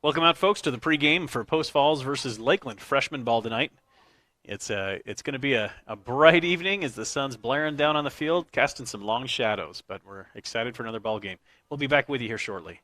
Welcome out, folks, to the pregame for Post Falls versus Lakeland freshman ball tonight. It's going to be a bright evening as the sun's blaring down on the field, casting some long shadows, but we're excited for another ball game. We'll be back with you here shortly.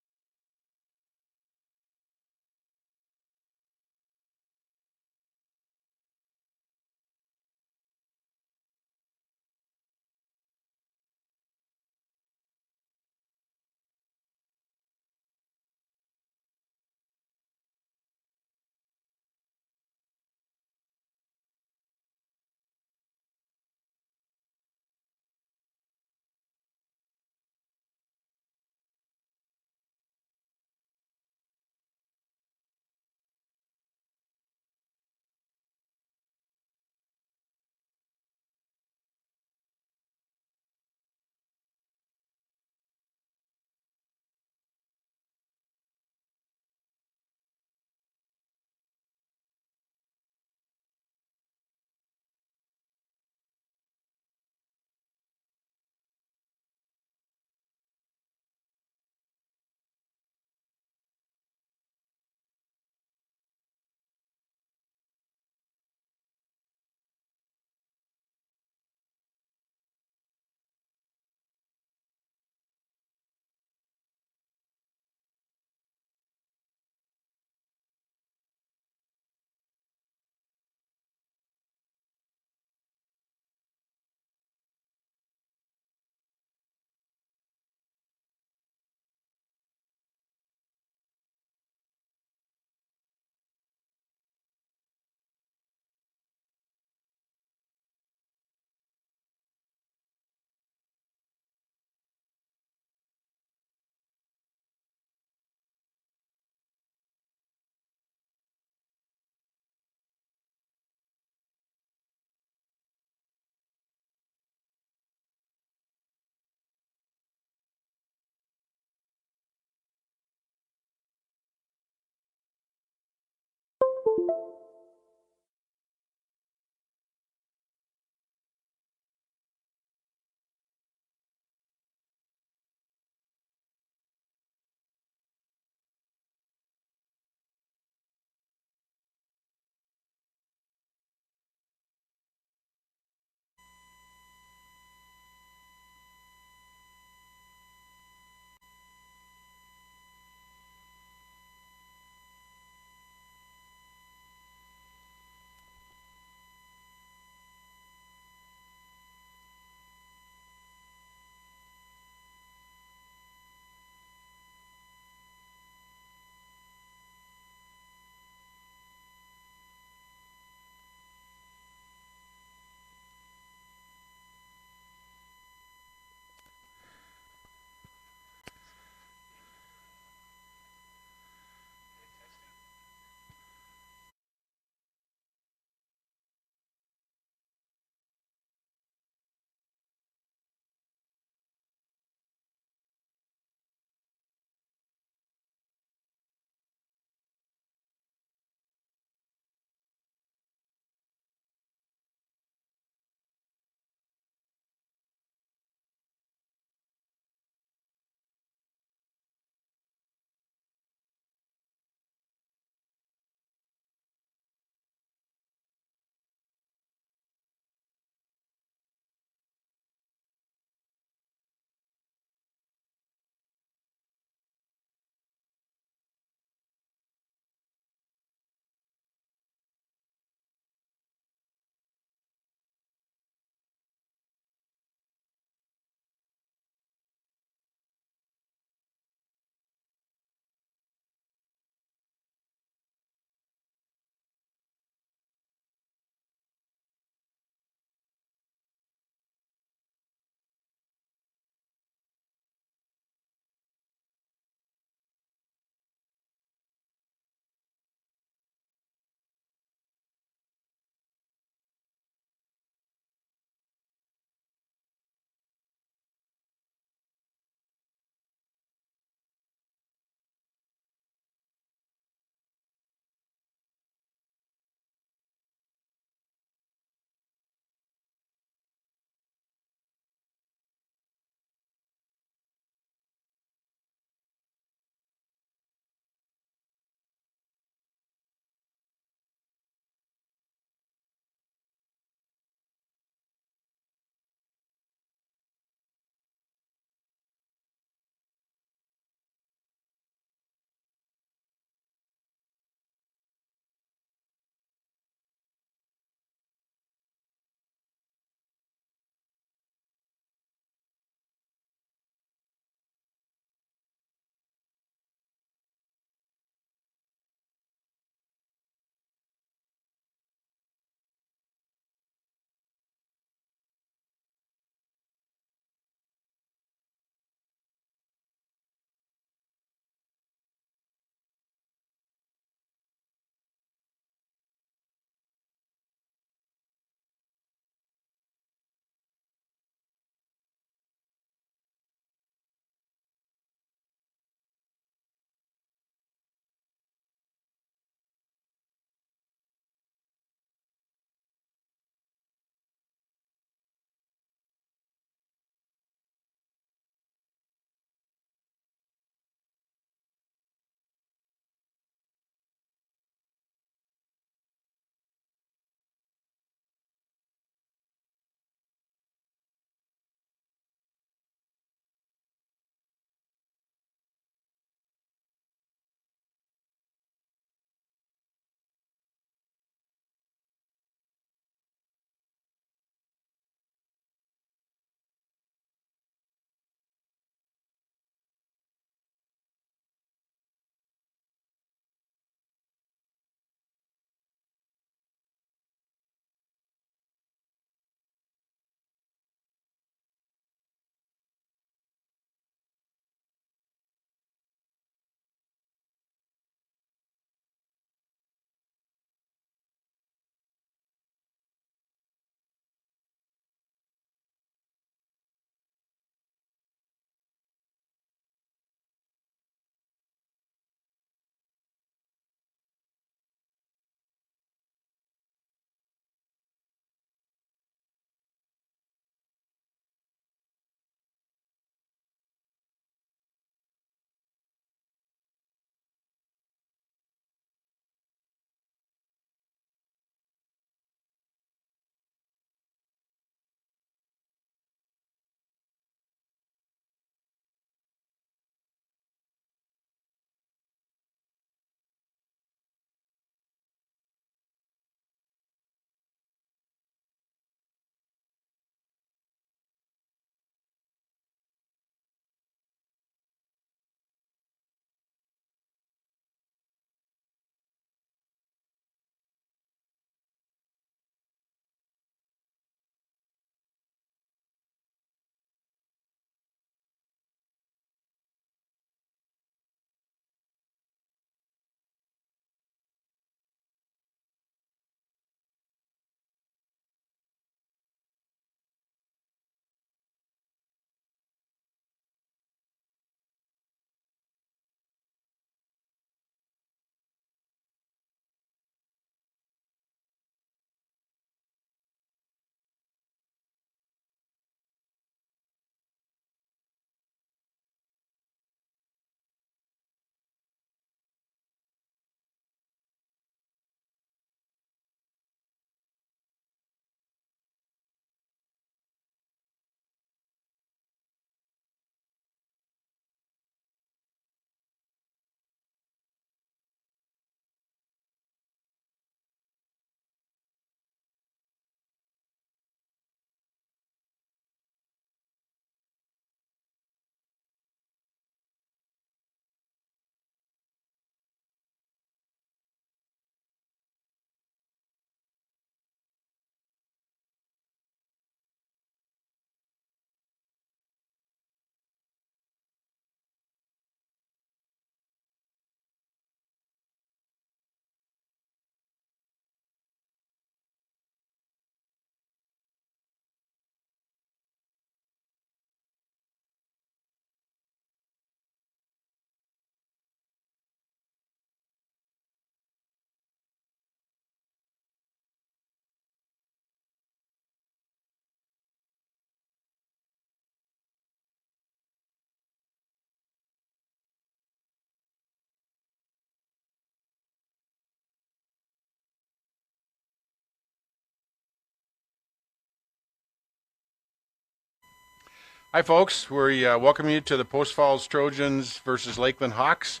Hi, folks. We welcome you to the Post Falls Trojans versus Lakeland Hawks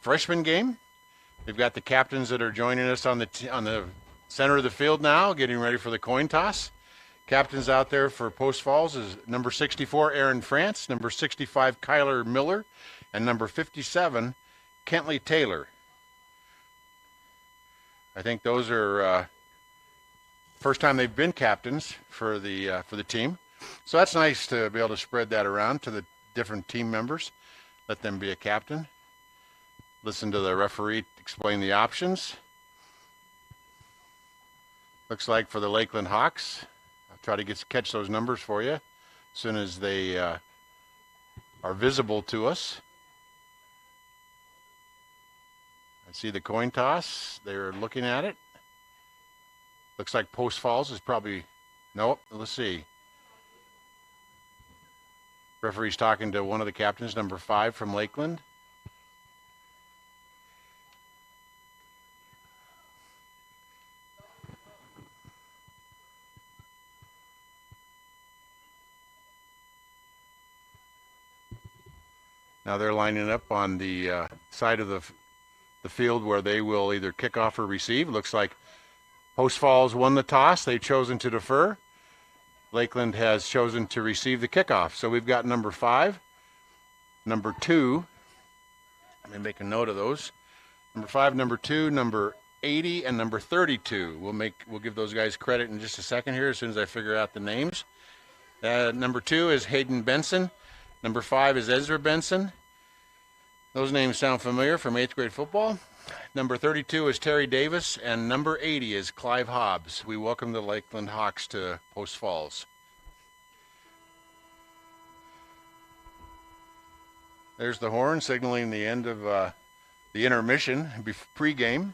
freshman game. We've got the captains that are joining us on the center of the field now, getting ready for the coin toss. Captains out there for Post Falls is number 64, Aaron France, number 65, Kyler Miller, and number 57, Kentley Taylor. I think those are first time they've been captains for the team. So that's nice to be able to spread that around to the different team members. Let them be a captain. Listen to the referee explain the options. Looks like for the Lakeland Hawks, I'll try to catch those numbers for you as soon as they are visible to us. I see the coin toss. They're looking at it. Looks like Post Falls is probably, nope, let's see. Referee's talking to one of the captains, number 5 from Lakeland. Now they're lining up on the side of the field where they will either kick off or receive. Looks like Post Falls won the toss. They've chosen to defer. Lakeland has chosen to receive the kickoff. So we've got number 5, number 2. Let me make a note of those. Number 5, number 2, number 80, and number 32. We'll give those guys credit in just a second here as soon as I figure out the names. Number 2 is Hayden Benson. Number 5 is Ezra Benson. Those names sound familiar from 8th grade football. Number 32 is Terry Davis, and number 80 is Clive Hobbs. We welcome the Lakeland Hawks to Post Falls. There's the horn signaling the end of the intermission pregame.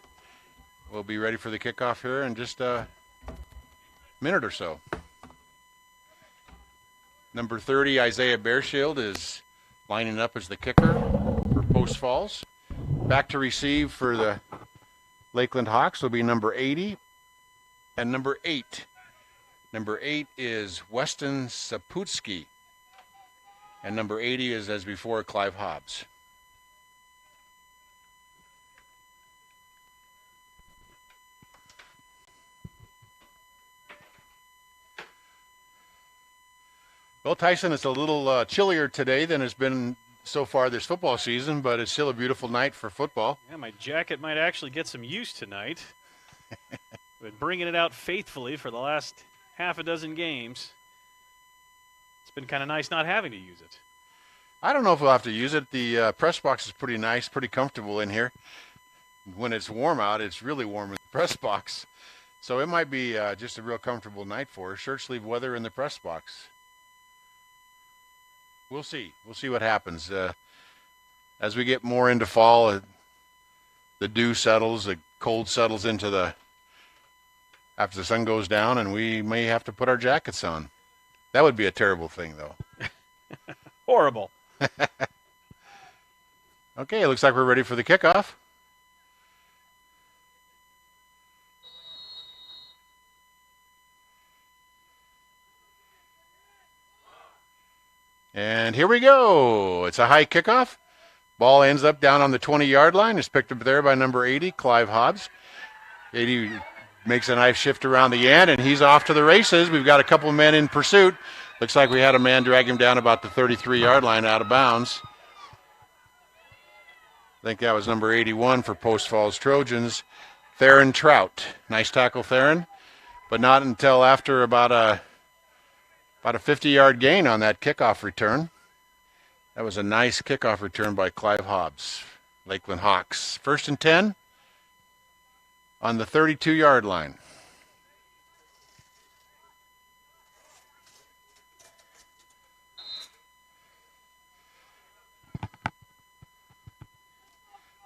We'll be ready for the kickoff here in just a minute or so. Number 30, Isaiah Bearshield, is lining up as the kicker for Post Falls. Back to receive for the Lakeland Hawks will be number 80 and number 8. Number 8 is Weston Saputsky. And number 80 is, as before, Clive Hobbs. Well, Tyson, it's a little chillier today than it's been so far this football season, but it's still a beautiful night for football. Yeah, my jacket might actually get some use tonight. Been bringing it out faithfully for the last half a dozen games. It's been kind of nice not having to use it. I don't know if we'll have to use it. The press box is pretty nice, pretty comfortable in here. When it's warm out, it's really warm in the press box. So it might be just a real comfortable night for us. Shirt sleeve weather in the press box. We'll see. We'll see what happens. As we get more into fall, the dew settles, the cold settles into after the sun goes down, and we may have to put our jackets on. That would be a terrible thing, though. Horrible. Okay, it looks like we're ready for the kickoff. And here we go. It's a high kickoff. Ball ends up down on the 20-yard line. It's picked up there by number 80, Clive Hobbs. 80 makes a nice shift around the end, and he's off to the races. We've got a couple of men in pursuit. Looks like we had a man drag him down about the 33-yard line out of bounds. I think that was number 81 for Post Falls Trojans, Theron Trout. Nice tackle, Theron, but not until after about a 50-yard gain on that kickoff return. That was a nice kickoff return by Clive Hobbs. Lakeland Hawks. 1st and 10 on the 32-yard line.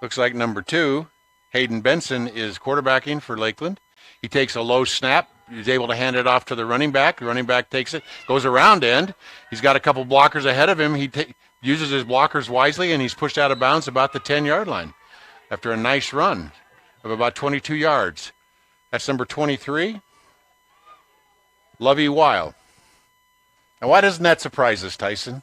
Looks like number 2, Hayden Benson, is quarterbacking for Lakeland. He takes a low snap. He's able to hand it off to the running back. The running back takes it, goes around end. He's got a couple blockers ahead of him. He uses his blockers wisely, and he's pushed out of bounds about the 10-yard line after a nice run of about 22 yards. That's number 23, Lovey Weil. And why doesn't that surprise us, Tyson?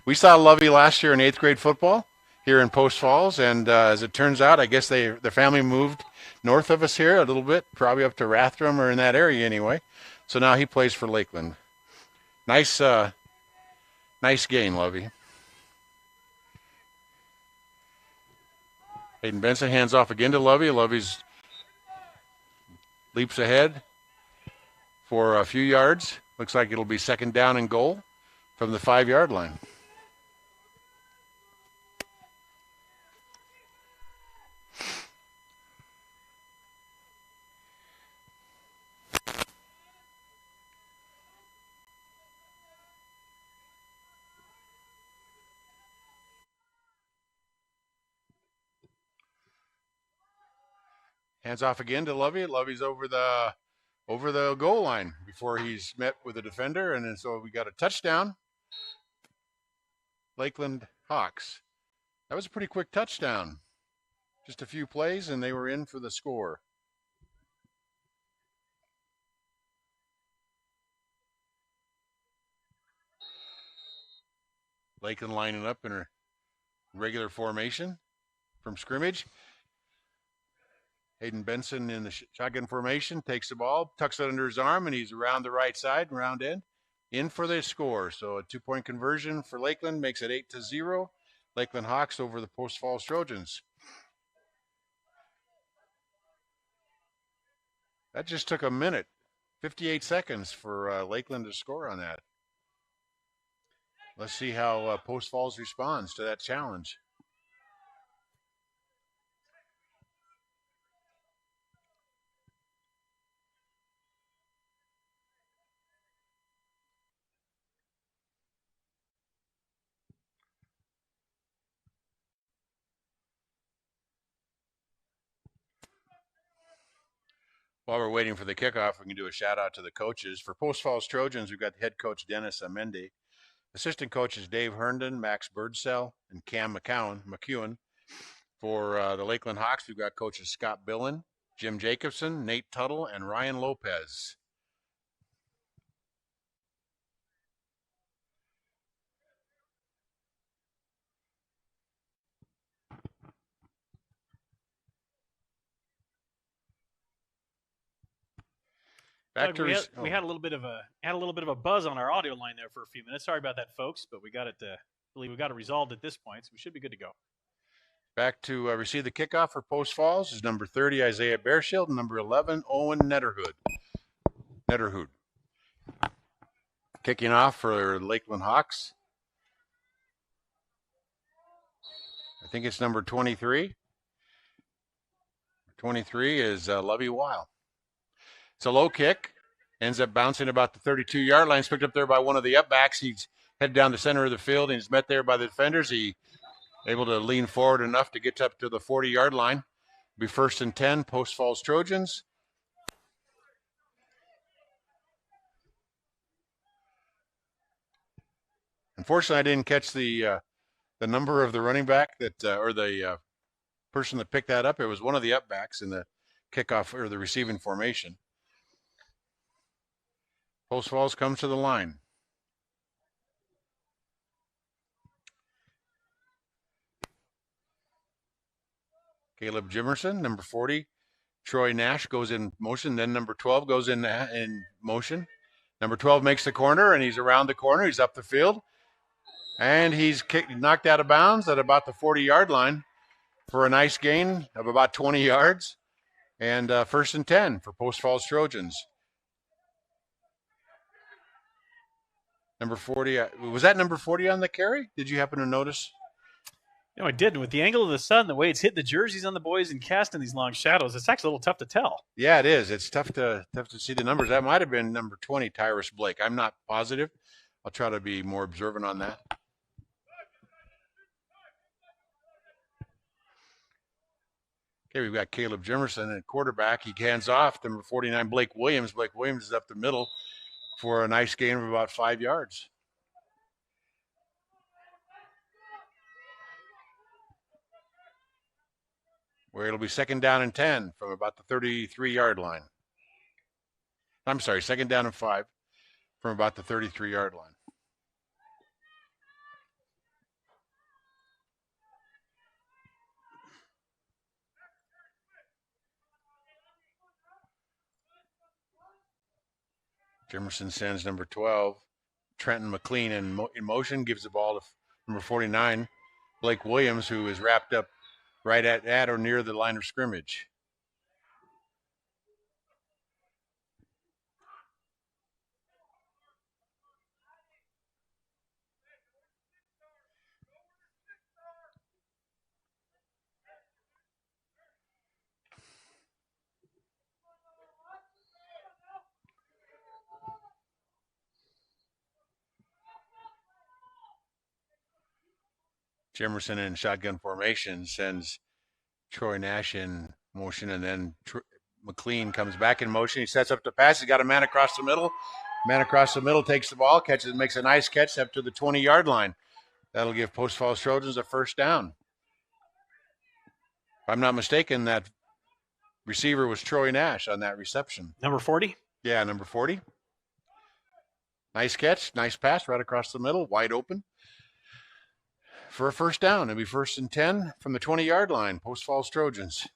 We saw Lovey last year in 8th grade football here in Post Falls, and as it turns out, I guess their family moved north of us here a little bit, probably up to Rathdrum or in that area anyway. So now he plays for Lakeland. Nice, nice game, Lovey. Hayden Benson hands off again to Lovey. Lovey's leaps ahead for a few yards. Looks like it'll be 2nd down and goal from the 5-yard line. Hands off again to Lovey. Lovey's over the goal line before he's met with a defender, and then so we got a touchdown. Lakeland Hawks. That was a pretty quick touchdown. Just a few plays, and they were in for the score. Lakeland lining up in a regular formation from scrimmage. Hayden Benson in the shotgun formation, takes the ball, tucks it under his arm, and he's around the right side, round end, in for the score. So a 2-point conversion for Lakeland makes it 8-0. Lakeland Hawks over the Post Falls Trojans. That just took a minute, 58 seconds for Lakeland to score on that. Let's see how Post Falls responds to that challenge. While we're waiting for the kickoff, we can do a shout out to the coaches. For Post Falls Trojans, we've got the head coach, Dennis Amende. Assistant coaches, Dave Herndon, Max Birdsell, and Cam McEwen. For the Lakeland Hawks, we've got coaches Scott Billen, Jim Jacobson, Nate Tuttle, and Ryan Lopez. Doug, we had a little bit of a buzz on our audio line there for a few minutes. Sorry about that, folks, but we got it. We got it resolved at this point, so we should be good to go. Back to receive the kickoff for Post Falls is number 30 Isaiah Bearshield and number 11 Owen Netterhood. Kicking off for Lakeland Hawks. I think it's number 23. 23 is Lovey Weil. It's a low kick. Ends up bouncing about the 32-yard line. It's picked up there by one of the upbacks. He's headed down the center of the field, and he's met there by the defenders. He able to lean forward enough to get up to the 40-yard line. Be 1st and 10, Post Falls Trojans. Unfortunately, I didn't catch the number of the running back that or the person that picked that up. It was one of the upbacks in the kickoff or the receiving formation. Post Falls comes to the line. Caleb Jimerson, number 40. Troy Nash goes in motion. Then number 12 goes in motion. Number 12 makes the corner, and he's around the corner. He's up the field. And he's knocked out of bounds at about the 40-yard line for a nice gain of about 20 yards. And 1st and 10 for Post Falls Trojans. Number 40, was that number 40 on the carry? Did you happen to notice? No, I didn't. With the angle of the sun, the way it's hitting the jerseys on the boys and casting these long shadows, it's actually a little tough to tell. Yeah, it is. It's tough to see the numbers. That might have been number 20, Tyrus Blake. I'm not positive. I'll try to be more observant on that. Okay, we've got Caleb Jimerson at quarterback. He hands off number 49, Blake Williams. Blake Williams is up the middle for a nice gain of about 5 yards. Where it'll be 2nd down and 10 from about the 33-yard line. I'm sorry, 2nd down and 5 from about the 33-yard line. Jimerson sends number 12, Trenton McLean, in motion, gives the ball to number 49, Blake Williams, who is wrapped up right at or near the line of scrimmage. Jimerson in shotgun formation sends Troy Nash in motion, and then McLean comes back in motion. He sets up the pass. He's got a man across the middle. Man across the middle takes the ball, catches, makes a nice catch up to the 20-yard line. That'll give Post Falls Trojans a first down. If I'm not mistaken, that receiver was Troy Nash on that reception. Number 40? Yeah, number 40. Nice catch, nice pass right across the middle, wide open for a first down. It'll be 1st and 10 from the 20-yard line, Post Falls Trojans.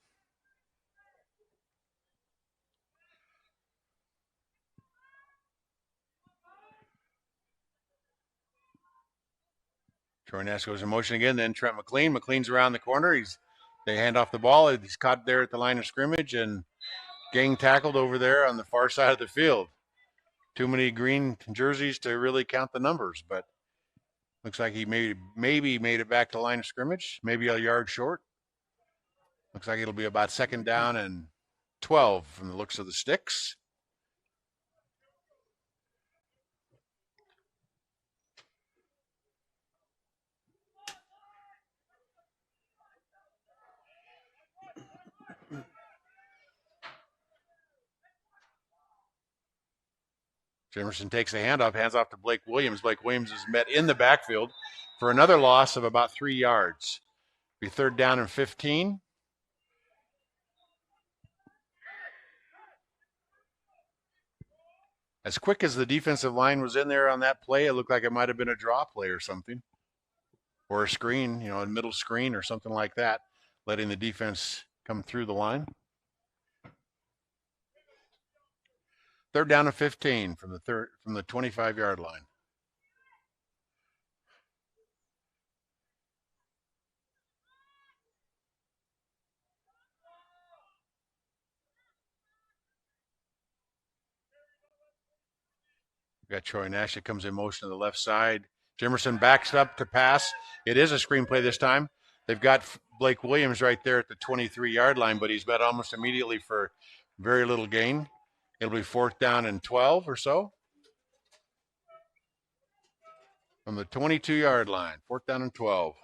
Troy Nash goes in motion again, then Trent McLean. McLean's around the corner. They hand off the ball. He's caught there at the line of scrimmage and gang tackled over there on the far side of the field. Too many green jerseys to really count the numbers, but looks like he maybe made it back to the line of scrimmage, maybe a yard short. Looks like it'll be about 2nd down and 12 from the looks of the sticks. Jimerson takes a handoff, hands off to Blake Williams. Blake Williams is met in the backfield for another loss of about 3 yards. Be 3rd down and 15. As quick as the defensive line was in there on that play, it looked like it might have been a draw play or something. Or a screen, a middle screen or something like that, letting the defense come through the line. 3rd down and 15 from the 25-yard line. We've got Troy Nash that comes in motion to the left side. Jimerson backs up to pass. It is a screenplay this time. They've got Blake Williams right there at the 23-yard line, but he's met almost immediately for very little gain. It'll be 4th down and 12 or so. From the 22-yard line, 4th down and 12.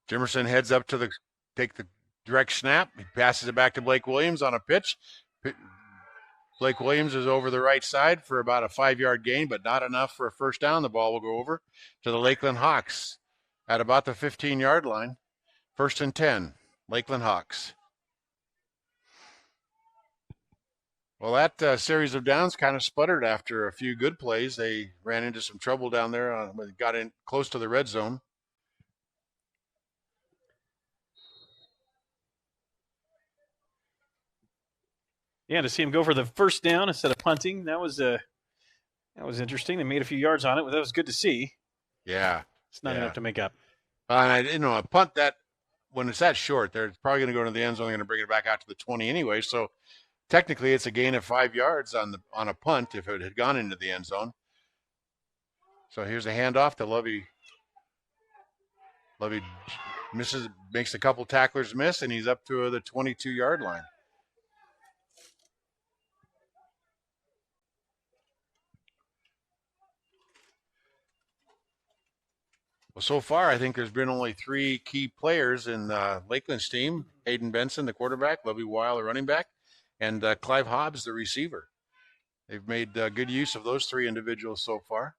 Jimerson heads up to take the direct snap. He passes it back to Blake Williams on a pitch. Blake Williams is over the right side for about a 5-yard gain, but not enough for a first down. The ball will go over to the Lakeland Hawks at about the 15-yard line. 1st and 10, Lakeland Hawks. Well, that series of downs kind of sputtered after a few good plays. They ran into some trouble down there when they got in close to the red zone. Yeah, to see him go for the first down instead of punting, that was interesting. They made a few yards on it, but that was good to see. Yeah. It's not enough to make up. And a punt that, when it's that short, they're probably going to go into the end zone. They're going to bring it back out to the 20 anyway. So technically it's a gain of 5 yards on a punt if it had gone into the end zone. So here's a handoff to Lovey. Lovey makes a couple tacklers miss, and he's up to the 22-yard line. Well, so far, I think there's been only 3 key players in Lakeland's team. Hayden Benson, the quarterback, Lovey Weil, the running back, and Clive Hobbs, the receiver. They've made good use of those 3 individuals so far.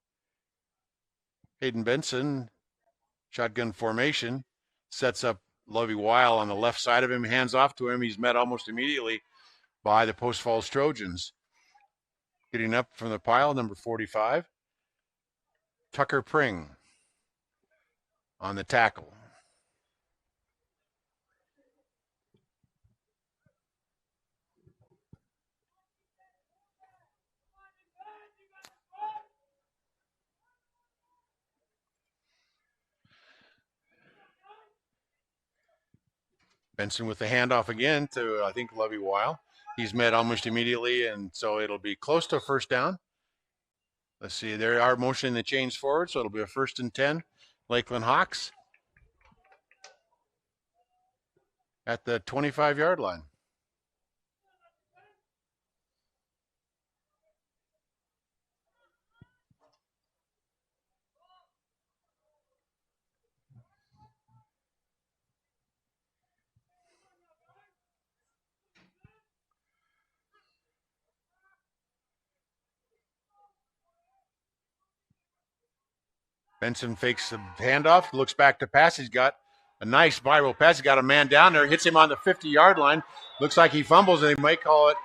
Hayden Benson Shotgun formation, sets up Lovey Weil on the left side of him, hands off to him. He's met almost immediately by the Post Falls Trojans. Getting up from the pile, number 45, Tucker Pring on the tackle. Benson with the handoff again to, I think, Lovey Weil. He's met almost immediately, and so it'll be close to a first down. Let's see, they are motioning the chains forward, so it'll be a 1st and 10. Lakeland Hawks at the 25-yard line. Benson fakes the handoff, looks back to pass. He's got a nice viral pass. He's got a man down there, hits him on the 50-yard line. Looks like he fumbles, and they might call it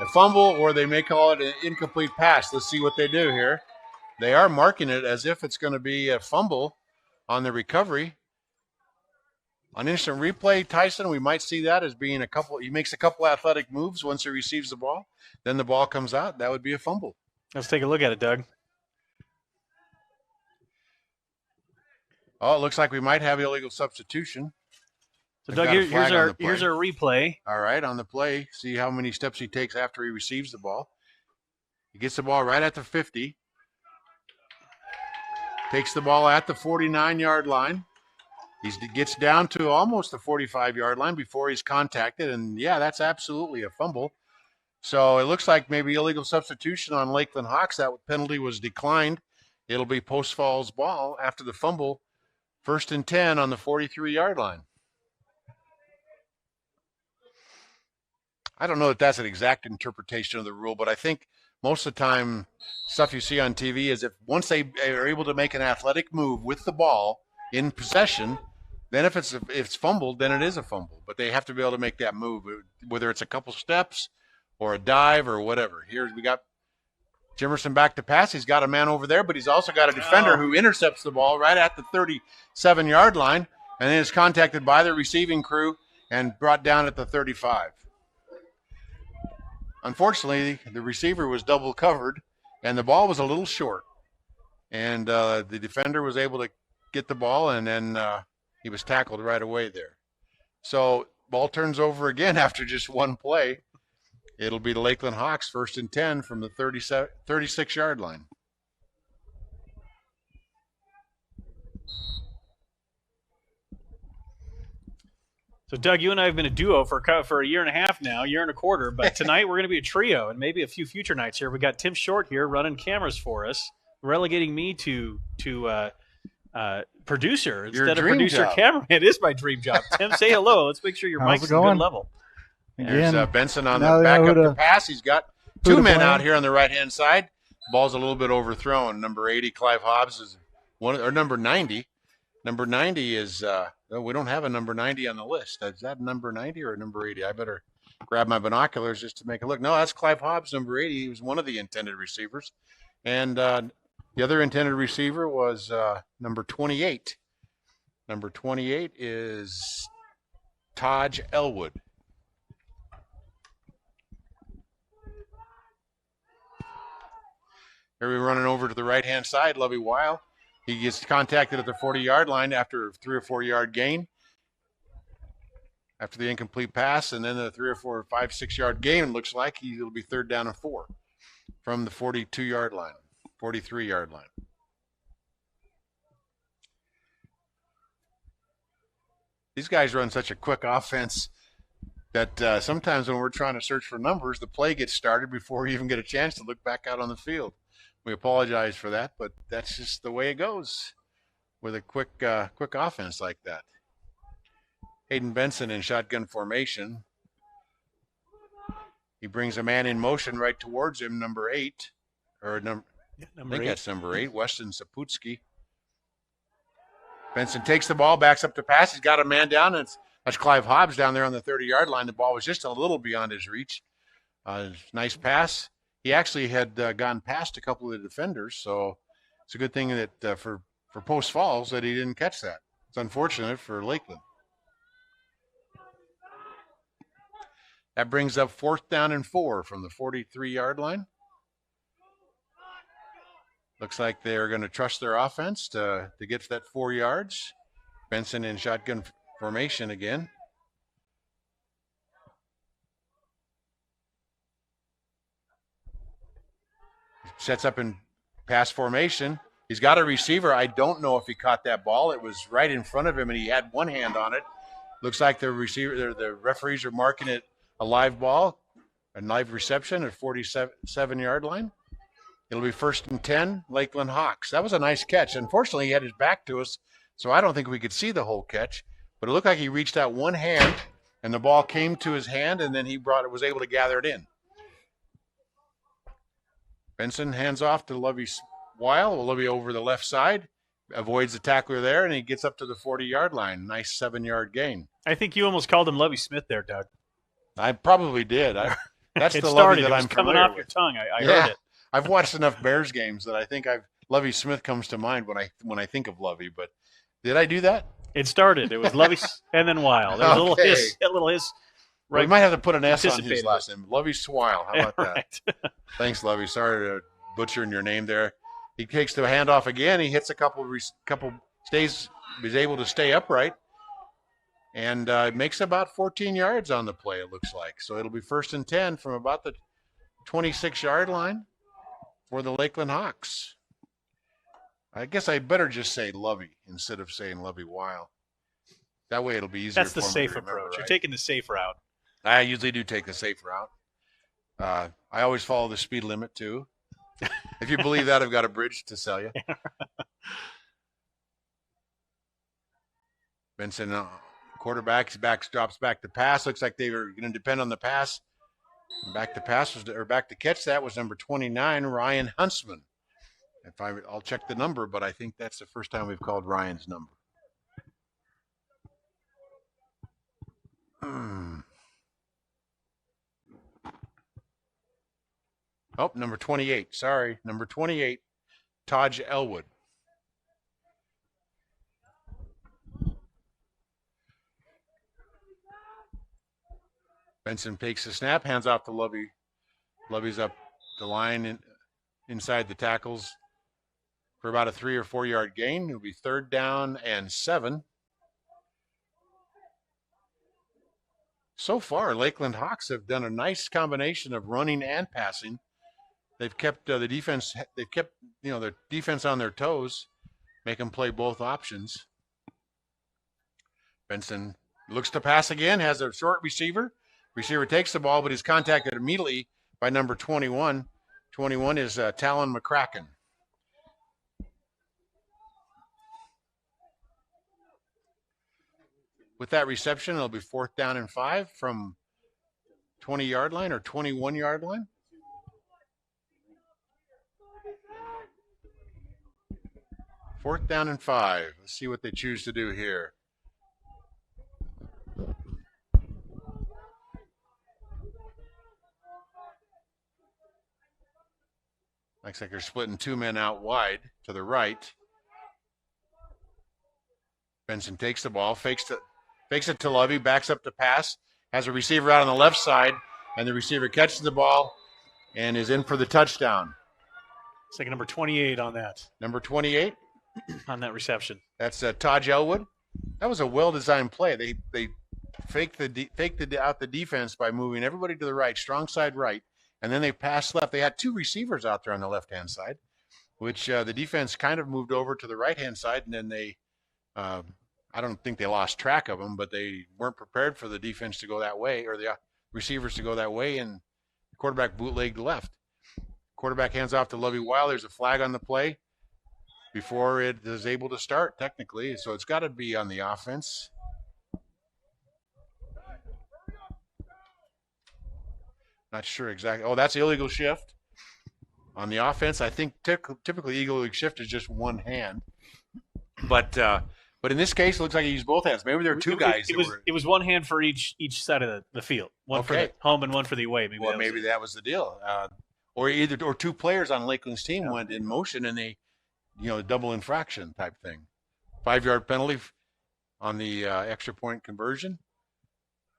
a fumble, or they may call it an incomplete pass. Let's see what they do here. They are marking it as if it's going to be a fumble on the recovery. On instant replay, Tyson, we might see that as being he makes a couple athletic moves once he receives the ball. Then the ball comes out. That would be a fumble. Let's take a look at it, Doug. Oh, it looks like we might have illegal substitution. So, Doug, here's our replay. All right, on the play, see how many steps he takes after he receives the ball. He gets the ball right at the 50. Takes the ball at the 49-yard line. He gets down to almost the 45-yard line before he's contacted, and, yeah, that's absolutely a fumble. So it looks like maybe illegal substitution on Lakeland Hawks. That penalty was declined. It'll be Post Falls ball after the fumble. 1st and 10 on the 43-yard line. I don't know that that's an exact interpretation of the rule, but I think most of the time stuff you see on TV is if once they are able to make an athletic move with the ball in possession, then if it's fumbled, then it is a fumble. But they have to be able to make that move, whether it's a couple steps or a dive or whatever. Here we got Jimerson back to pass. He's got a man over there, but he's also got a defender who intercepts the ball right at the 37-yard line and then is contacted by the receiving crew and brought down at the 35. Unfortunately, the receiver was double covered, and the ball was a little short. And the defender was able to get the ball, and then he was tackled right away there. So ball turns over again after just one play. It'll be the Lakeland Hawks 1st and 10 from the 36-yard line. So, Doug, you and I have been a duo for a year and a half now, year and a quarter. But tonight we're going to be a trio, and maybe a few future nights here. We got Tim Short here running cameras for us, relegating me to producer instead of producer cameraman. It is my dream job. Tim, say hello. Let's make sure your mic's at a good level. There's Benson on the backup to pass. He's got two men out here on the right-hand side. Ball's a little bit overthrown. Number 80, Clive Hobbs, is one, or number 90. Number 90 is, we don't have a number 90 on the list. Is that number 90 or number 80? I better grab my binoculars just to make a look. No, that's Clive Hobbs, number 80. He was one of the intended receivers. And the other intended receiver was number 28. Number 28 is Taj Elwood. Here we're running over to the right-hand side, Lovey Weil. He gets contacted at the 40-yard line after a 3 or 4 yard gain. After the incomplete pass, and then the 3 or 4 or 5, 6 yard gain, it looks like it'll be 3rd down and 4 from the 42-yard line, 43-yard line. These guys run such a quick offense that sometimes when we're trying to search for numbers, the play gets started before we even get a chance to look back out on the field. We apologize for that, but that's just the way it goes with a quick offense like that. Hayden Benson in shotgun formation. He brings a man in motion right towards him, number 8. I think that's number 8, Weston Saputsky. Benson takes the ball, backs up to pass. He's got a man down, and that's Clive Hobbs down there on the 30-yard line. The ball was just a little beyond his reach. Nice pass. He actually had gone past a couple of the defenders, so it's a good thing that for Post Falls that he didn't catch that. It's unfortunate for Lakeland. That brings up 4th down and 4 from the 43-yard line. Looks like they're going to trust their offense to get to that 4 yards. Benson in shotgun formation again. Sets up in pass formation. He's got a receiver. I don't know if he caught that ball. It was right in front of him, and he had one hand on it. Looks like the referees are marking it a live ball, a live reception at 47-yard line. It'll be 1st and 10, Lakeland Hawks. That was a nice catch. Unfortunately, he had his back to us, so I don't think we could see the whole catch. But it looked like he reached out one hand, and the ball came to his hand, and then he was able to gather it in. Benson hands off to Lovey Weil. Lovey over the left side, avoids the tackler there, and he gets up to the 40-yard line. Nice 7-yard gain. I think you almost called him Lovey Smith there, Doug. I probably did. That's it the started. Lovey that It was I'm coming familiar off with. your tongue. I heard it. I've watched enough Bears games that I think Lovey Smith comes to mind when I think of Lovey. But did I do that? It started. It was Lovey and then Weil. There was a little hiss. Right. Right. We might have to put an S on his last name. Lovey Swile. How about that? Right. Thanks, Lovey. Sorry to butchering your name there. He takes the handoff again. He hits a couple stays. He's able to stay upright. And makes about 14 yards on the play, it looks like. So it'll be 1st and 10 from about the 26-yard line for the Lakeland Hawks. I guess I better just say Lovey instead of saying Lovey Weil. That way it'll be easier. That's the safe approach. Right? You're taking the safe route. I usually do take the safe route. I always follow the speed limit, too. If you believe that, I've got a bridge to sell you. Benson, quarterback, drops back to pass. Looks like they were going to depend on the pass. Back to catch that was number 29, Ryan Huntsman. I'll check the number, but I think that's the first time we've called Ryan's number. Oh, number 28. Sorry, number 28, Taj Elwood. Benson takes the snap, hands off to Lovey. Lovey's up the line inside the tackles for about a 3 or 4 yard gain. It'll be 3rd down and 7. So far, Lakeland Hawks have done a nice combination of running and passing. They've kept the defense. They've kept their defense on their toes, make them play both options. Benson looks to pass again, has a short receiver. Receiver takes the ball, but is contacted immediately by number 21. 21 is Talon McCracken. With that reception, it'll be 4th down and 5 from 20-yard line or 21-yard line. Fourth down and 5. Let's see what they choose to do here. Looks like they're splitting 2 men out wide to the right. Benson takes the ball, fakes it to Lovey, backs up the pass, has a receiver out on the left side, and the receiver catches the ball and is in for the touchdown. It's like number 28 on that. Number 28? On that reception. That's Taj Elwood. That was a well-designed play. They faked out the defense by moving everybody to the right, strong side right, and then they passed left. They had 2 receivers out there on the left-hand side, which the defense kind of moved over to the right-hand side, and then they I don't think they lost track of them, but they weren't prepared for the defense to go that way or the receivers to go that way, and the quarterback bootlegged left. Quarterback hands off to Levi Weil. There's a flag on the play before it is able to start, technically, so it's got to be on the offense. Not sure exactly. Oh, that's illegal shift. On the offense, I think typically illegal shift is just one hand. But But in this case, it looks like he used both hands. Maybe there are two guys. It was one hand for each side of the field. One for the home and one for the away. Maybe that was the deal. Or two players on Lakeland's team went in motion and they, double infraction type thing. 5-yard penalty on the extra point conversion.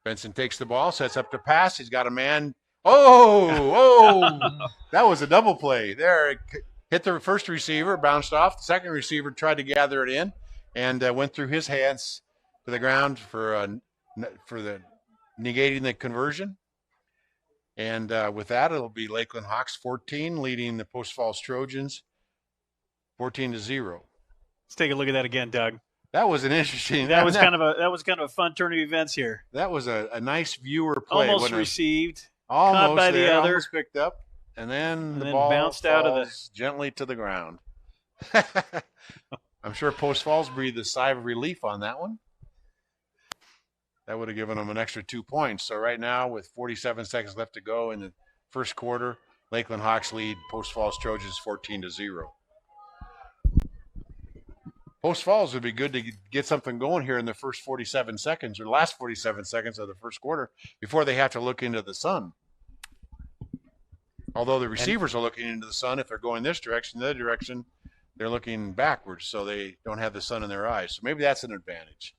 Benson takes the ball, sets up to pass. He's got a man. That was a double play. There, it hit the first receiver, bounced off. The second receiver tried to gather it in and went through his hands to the ground for the negating the conversion. And with that, it'll be Lakeland Hawks 14 leading the Post Falls Trojans 14-0. Let's take a look at that again, Doug. That was an interesting. That was kind of a fun turn of events here. That was a nice viewer play. Almost received. Almost caught by the other. Almost picked up, and then the ball bounced out of gently to the ground. I'm sure Post Falls breathed a sigh of relief on that one. That would have given them an extra 2 points. So right now, with 47 seconds left to go in the first quarter, Lakeland Hawks lead Post Falls Trojans 14-0. Post Falls would be good to get something going here in the first 47 seconds or last 47 seconds of the first quarter before they have to look into the sun. Although the receivers are looking into the sun, if they're going this direction, the other direction, they're looking backwards, so they don't have the sun in their eyes. So maybe that's an advantage.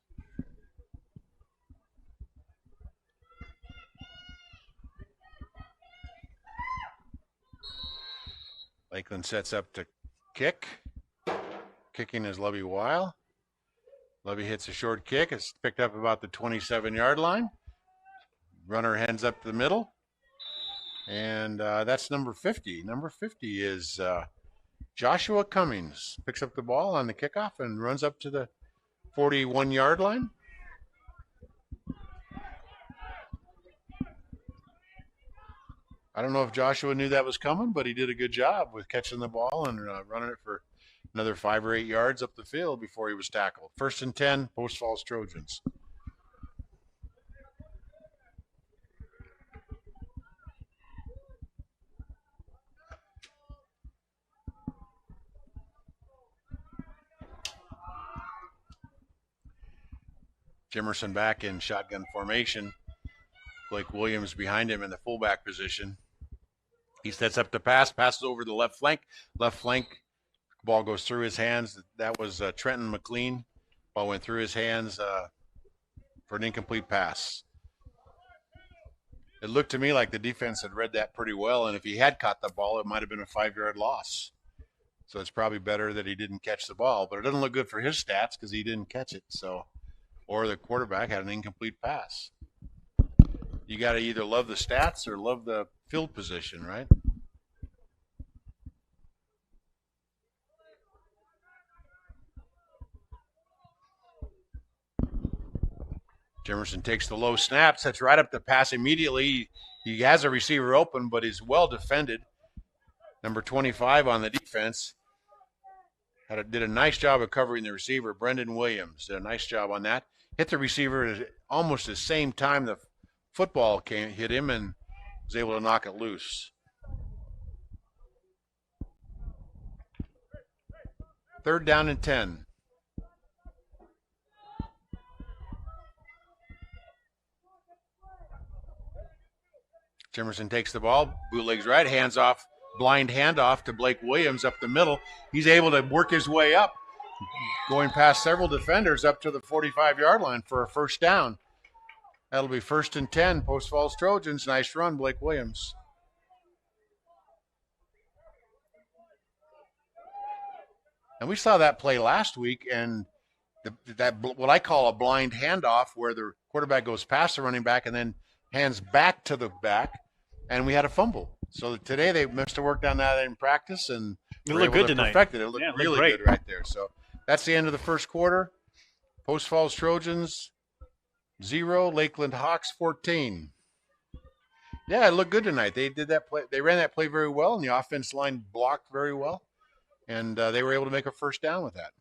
Lakeland sets up to kick. Kicking is Lovey Weil. Lovey hits a short kick. It's picked up about the 27-yard line. Runner heads up the middle. And that's number 50. Number 50 is Joshua Cummings. Picks up the ball on the kickoff and runs up to the 41-yard line. I don't know if Joshua knew that was coming, but he did a good job with catching the ball and running it for another 5 or 8 yards up the field before he was tackled. 1st and 10, Post Falls Trojans. Jimerson back in shotgun formation. Blake Williams behind him in the fullback position. He sets up the pass, passes over the left flank. Left flank, ball goes through his hands. That was Trenton McLean. Ball went through his hands for an incomplete pass. It looked to me like the defense had read that pretty well, and if he had caught the ball, it might have been a 5-yard loss. So it's probably better that he didn't catch the ball, but it doesn't look good for his stats because he didn't catch it. Or the quarterback had an incomplete pass. You got to either love the stats or love the field position, right? Jimerson takes the low snap, sets right up the pass immediately. He has a receiver open, but he's well defended. Number 25 on the defense did a nice job of covering the receiver. Brendan Williams did a nice job on that. Hit the receiver at almost the same time the football hit him and was able to knock it loose. 3rd down and 10. Jimerson takes the ball, bootlegs right, hands off, blind handoff to Blake Williams up the middle. He's able to work his way up, going past several defenders up to the 45-yard line for a 1st down. That'll be 1st and 10, Post Falls Trojans. Nice run, Blake Williams. And we saw that play last week, and that what I call a blind handoff, where the quarterback goes past the running back and then hands back to the back, and we had a fumble. So today they must have worked on that in practice, and it looked good tonight. Perfected it. It looked really good right there. So that's the end of the first quarter. Post Falls Trojans 0, Lakeland Hawks 14. Yeah, it looked good tonight. They did that play. They ran that play very well, and the offense line blocked very well, and they were able to make a 1st down with that.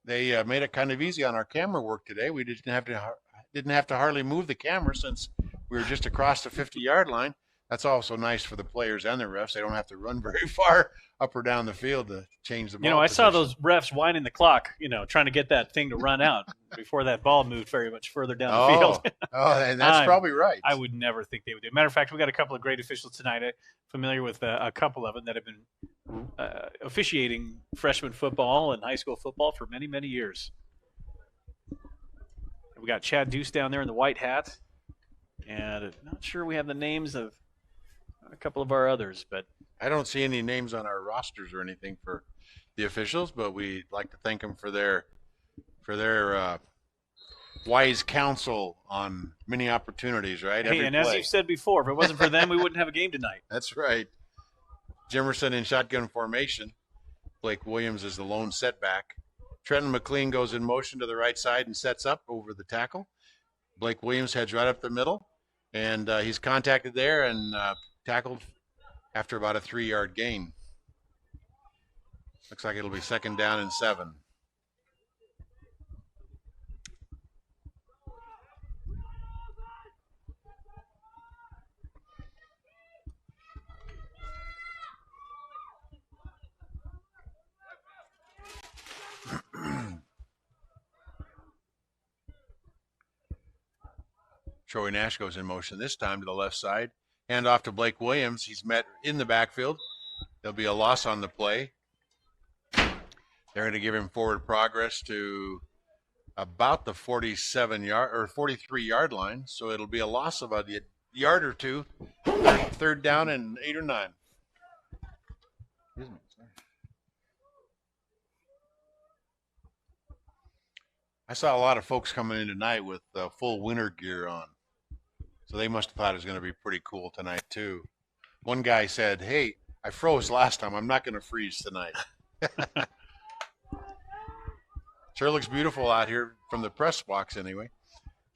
They made it kind of easy on our camera work today. We didn't have to hardly move the camera since we were just across the 50-yard line. That's also nice for the players and the refs. They don't have to run very far up or down the field to change the ball I saw position. those refs winding the clock, trying to get that thing to run out before that ball moved very much further down the field. And that's probably right. I would never think they would do. Matter of fact, we got a couple of great officials tonight. I'm familiar with a couple of them that have been officiating freshman football and high school football for many, many years. We got Chad Deuce down there in the white hat, and I'm not sure we have the names of a couple of our others, but I don't see any names on our rosters or anything for the officials, but we'd like to thank them for their wise counsel on many opportunities, right? Hey, and as you've said before, if it wasn't for them, we wouldn't have a game tonight. That's right. Jimerson in shotgun formation. Blake Williams is the lone setback. Trenton McLean goes in motion to the right side and sets up over the tackle. Blake Williams heads right up the middle, and he's contacted there and tackled after about a 3-yard gain. Looks like it'll be 2nd down and 7. Troy Nash goes in motion this time to the left side. Hand off to Blake Williams. He's met in the backfield. There'll be a loss on the play. They're going to give him forward progress to about the 47-yard or 43-yard line. So it'll be a loss of a yard or two. 3rd down and 8 or 9. Excuse me. I saw a lot of folks coming in tonight with full winter gear on. So they must have thought it was going to be pretty cool tonight, too. One guy said, "Hey, I froze last time. I'm not going to freeze tonight." Sure looks beautiful out here from the press box anyway.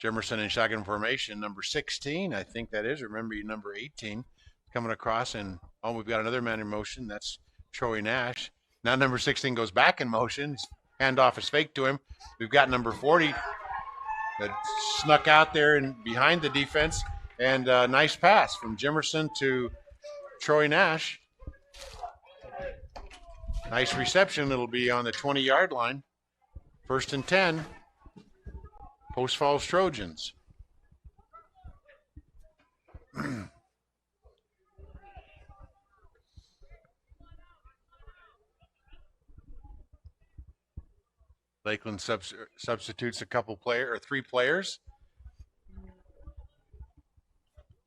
Jimerson in shotgun formation, number 16, I think that is. Remember, number 18 coming across. And, we've got another man in motion. That's Troy Nash. Now number 16 goes back in motion. Handoff is fake to him. We've got number 40 that snuck out there and behind the defense. And a nice pass from Jimerson to Troy Nash. Nice reception. It'll be on the 20-yard line. 1st and 10. Post Falls Trojans. Lakeland substitutes a couple or 3 players.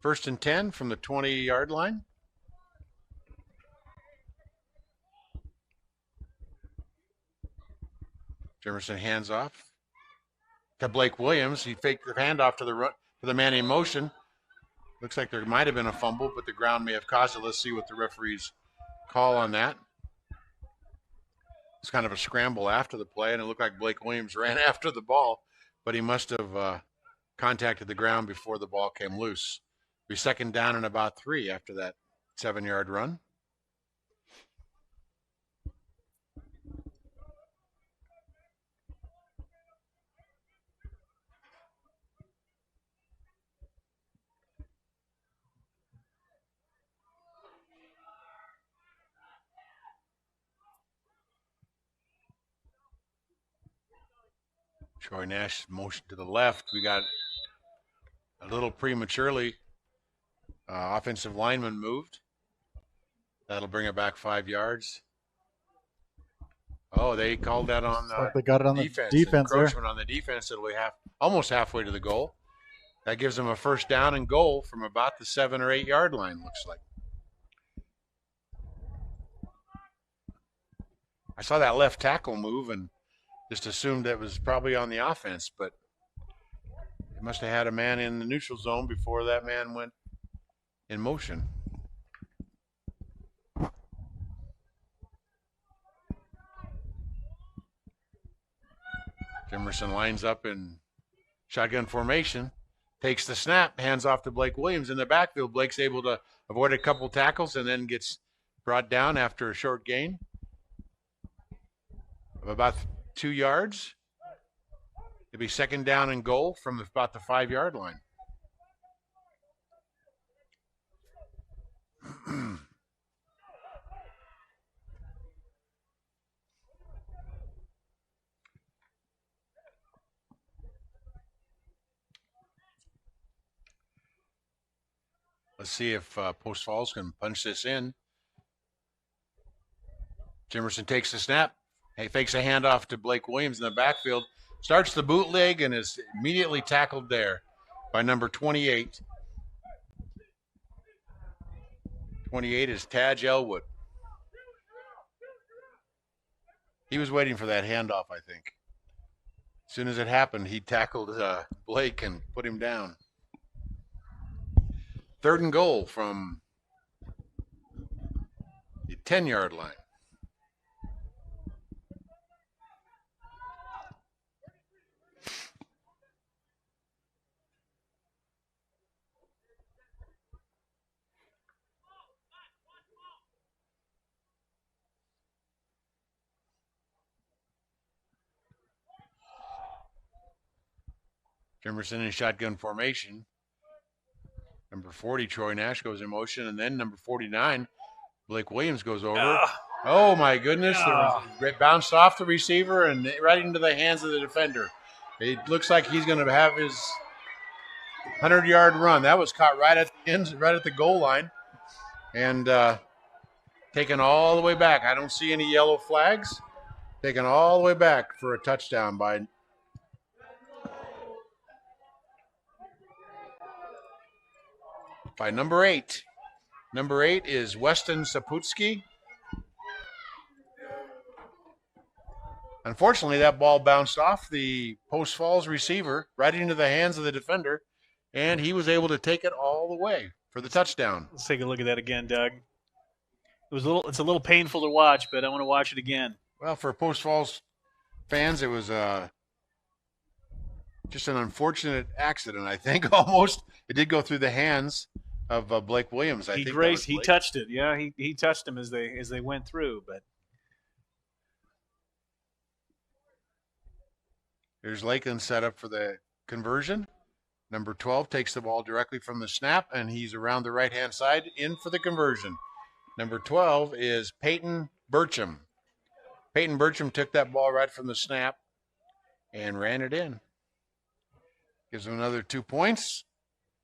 1st and 10 from the 20-yard line. Jimerson hands off to Blake Williams. He faked the handoff to the man in motion. Looks like there might have been a fumble, but the ground may have caused it. Let's see what the referees call on that. It's kind of a scramble after the play, and it looked like Blake Williams ran after the ball, but he must have contacted the ground before the ball came loose. Be 2nd down and about 3 after that 7-yard run. Troy Nash motion to the left. We got a little prematurely. Offensive lineman moved. That'll bring it back 5 yards. Oh, they called that on they got it on defense. The defense encroachment there. On the defense. It'll be almost halfway to the goal. That gives them a 1st down and goal from about the 7 or 8 yard line, looks like. I saw that left tackle move and just assumed it was probably on the offense, but it must have had a man in the neutral zone before that man went in motion. Jimerson lines up in shotgun formation, takes the snap, hands off to Blake Williams in the backfield. Blake's able to avoid a couple tackles and then gets brought down after a short gain of about 2 yards. It'll be 2nd down and goal from about the 5 yard line. Let's see if Post Falls can punch this in. Jimerson takes the snap. He fakes a handoff to Blake Williams in the backfield. Starts the bootleg and is immediately tackled there by number 28. 28 is Taj Elwood. He was waiting for that handoff, I think. As soon as it happened, he tackled Blake and put him down. 3rd and goal from the 10-yard line. Jimerson in shotgun formation. Number 40, Troy Nash, goes in motion, and then number 49, Blake Williams, goes over. Oh, my goodness. It bounced off the receiver and right into the hands of the defender. It looks like he's going to have his 100-yard run. That was caught right at the end, right at the goal line, and taken all the way back. I don't see any yellow flags. Taken all the way back for a touchdown by number 8. Number 8 is Weston Saputsky. Unfortunately, that ball bounced off the Post Falls receiver right into the hands of the defender, and he was able to take it all the way for the touchdown. Let's take a look at that again, Doug. It's a little painful to watch, but I want to watch it again. Well, for Post Falls fans, it was just an unfortunate accident, I think, almost. It did go through the hands of Blake Williams. He touched it. Yeah, he touched him as they went through. But here's Lakeland set up for the conversion. Number 12 takes the ball directly from the snap, and he's around the right-hand side in for the conversion. Number 12 is Peyton Burcham. Peyton Burcham took that ball right from the snap and ran it in. Gives him another 2 points.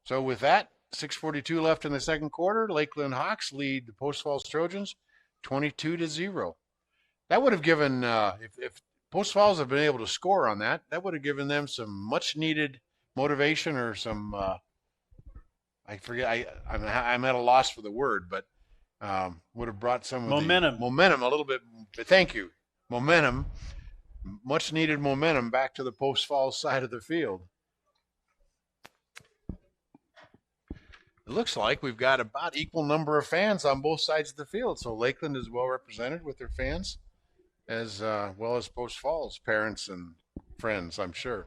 So with that, 6:42 left in the second quarter. Lakeland Hawks lead the Post Falls Trojans 22-0. That would have given, if Post Falls had been able to score on that, that would have given them some much-needed motivation or some, I forget, I'm at a loss for the word, but would have brought some momentum a little bit. Thank you. Momentum, much-needed momentum back to the Post Falls side of the field. It looks like we've got about equal number of fans on both sides of the field. So Lakeland is well represented with their fans, as well as Post Falls parents and friends, I'm sure.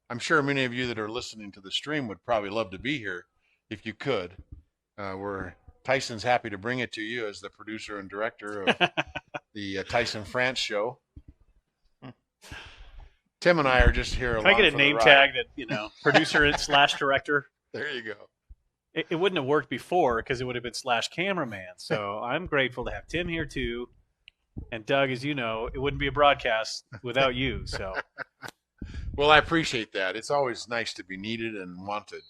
I'm sure many of you that are listening to the stream would probably love to be here if you could. Tyson's happy to bring it to you as the producer and director of the Tyson France show. Tim and I are just here. Can I get a name tag that, producer / director? There you go. It wouldn't have worked before because it would have been / cameraman. So I'm grateful to have Tim here too. And Doug, as you know, it wouldn't be a broadcast without you. So, well, I appreciate that. It's always nice to be needed and wanted,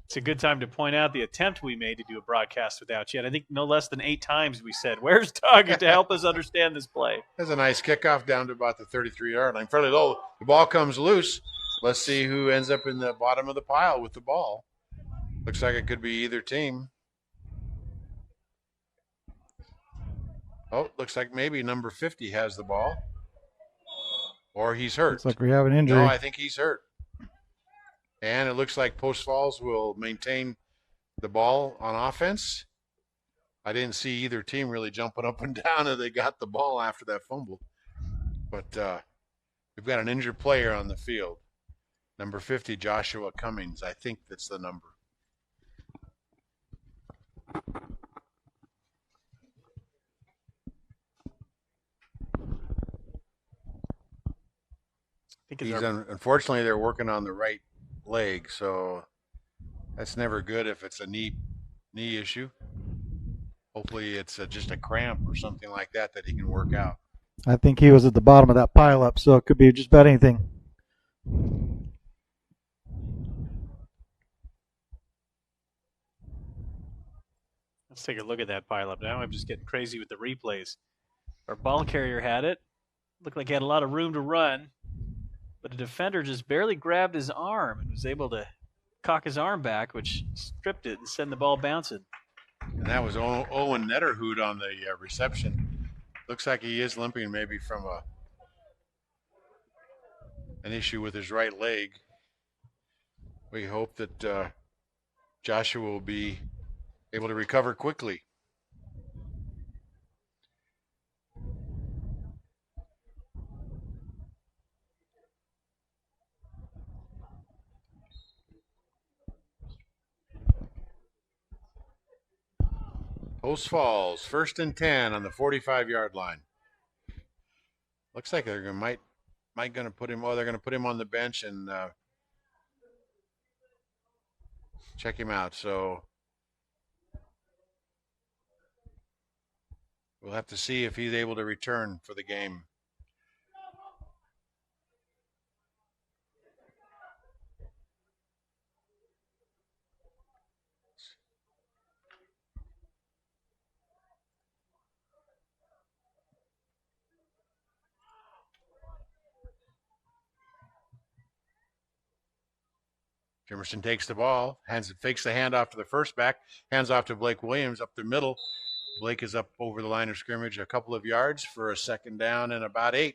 It's a good time to point out the attempt we made to do a broadcast without you. And I think no less than 8 times we said, "Where's Doug?" to help us understand this play. There's a nice kickoff down to about the 33-yard line. Fairly low. The ball comes loose. Let's see who ends up in the bottom of the pile with the ball. Looks like it could be either team. Oh, looks like maybe number 50 has the ball. Or he's hurt. Looks like we have an injury. No, I think he's hurt. And it looks like Post Falls will maintain the ball on offense. I didn't see either team really jumping up and down as they got the ball after that fumble. But we've got an injured player on the field. Number 50, Joshua Cummings. I think that's the number. Unfortunately, they're working on the right leg, so That's never good if it's a knee issue. Hopefully it's just a cramp or something like that he can work out. I think he was at the bottom of that pileup, so it could be just about anything. Let's take a look at that pileup. Now I'm just getting crazy with the replays. Our ball carrier had it. Looked like he had a lot of room to run, but the defender just barely grabbed his arm and was able to cock his arm back, which stripped it and sent the ball bouncing. And that was Owen Netterhood on the reception. Looks like he is limping maybe from an issue with his right leg. We hope that Joshua will be able to recover quickly. Post Falls, 1st and 10 on the 45-yard line. Looks like they're going to put him. They're going to put him on the bench and check him out. So we'll have to see if he's able to return for the game. Jimerson takes the ball, fakes the handoff to the first back, hands off to Blake Williams up the middle. Blake is up over the line of scrimmage a couple of yards for a 2nd down and about 8.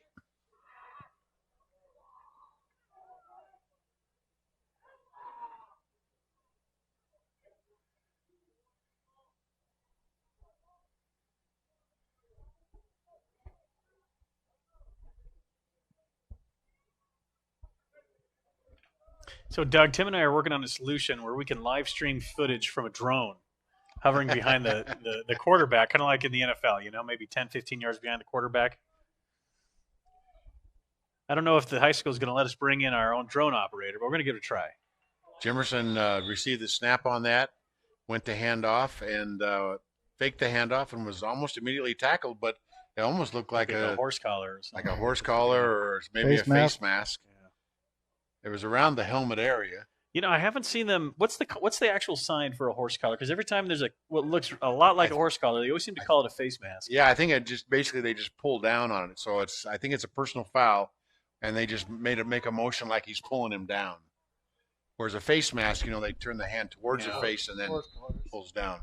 So, Doug, Tim and I are working on a solution where we can live stream footage from a drone hovering behind the quarterback, kind of like in the NFL, maybe 10, 15 yards behind the quarterback. I don't know if the high school is going to let us bring in our own drone operator, but we're going to give it a try. Jimerson received the snap on that, went to handoff and faked the handoff and was almost immediately tackled, but it almost looked like a horse collar or something. Like a horse collar or maybe face mask. Yeah. It was around the helmet area. I haven't seen them. What's the actual sign for a horse collar? Because every time there's what looks a lot like a horse collar, they always seem to call it a face mask. Yeah, I think they just pull down on it. So I think it's a personal foul, and they just make a motion like he's pulling him down. Whereas a face mask, they turn the hand towards the face and then pulls down.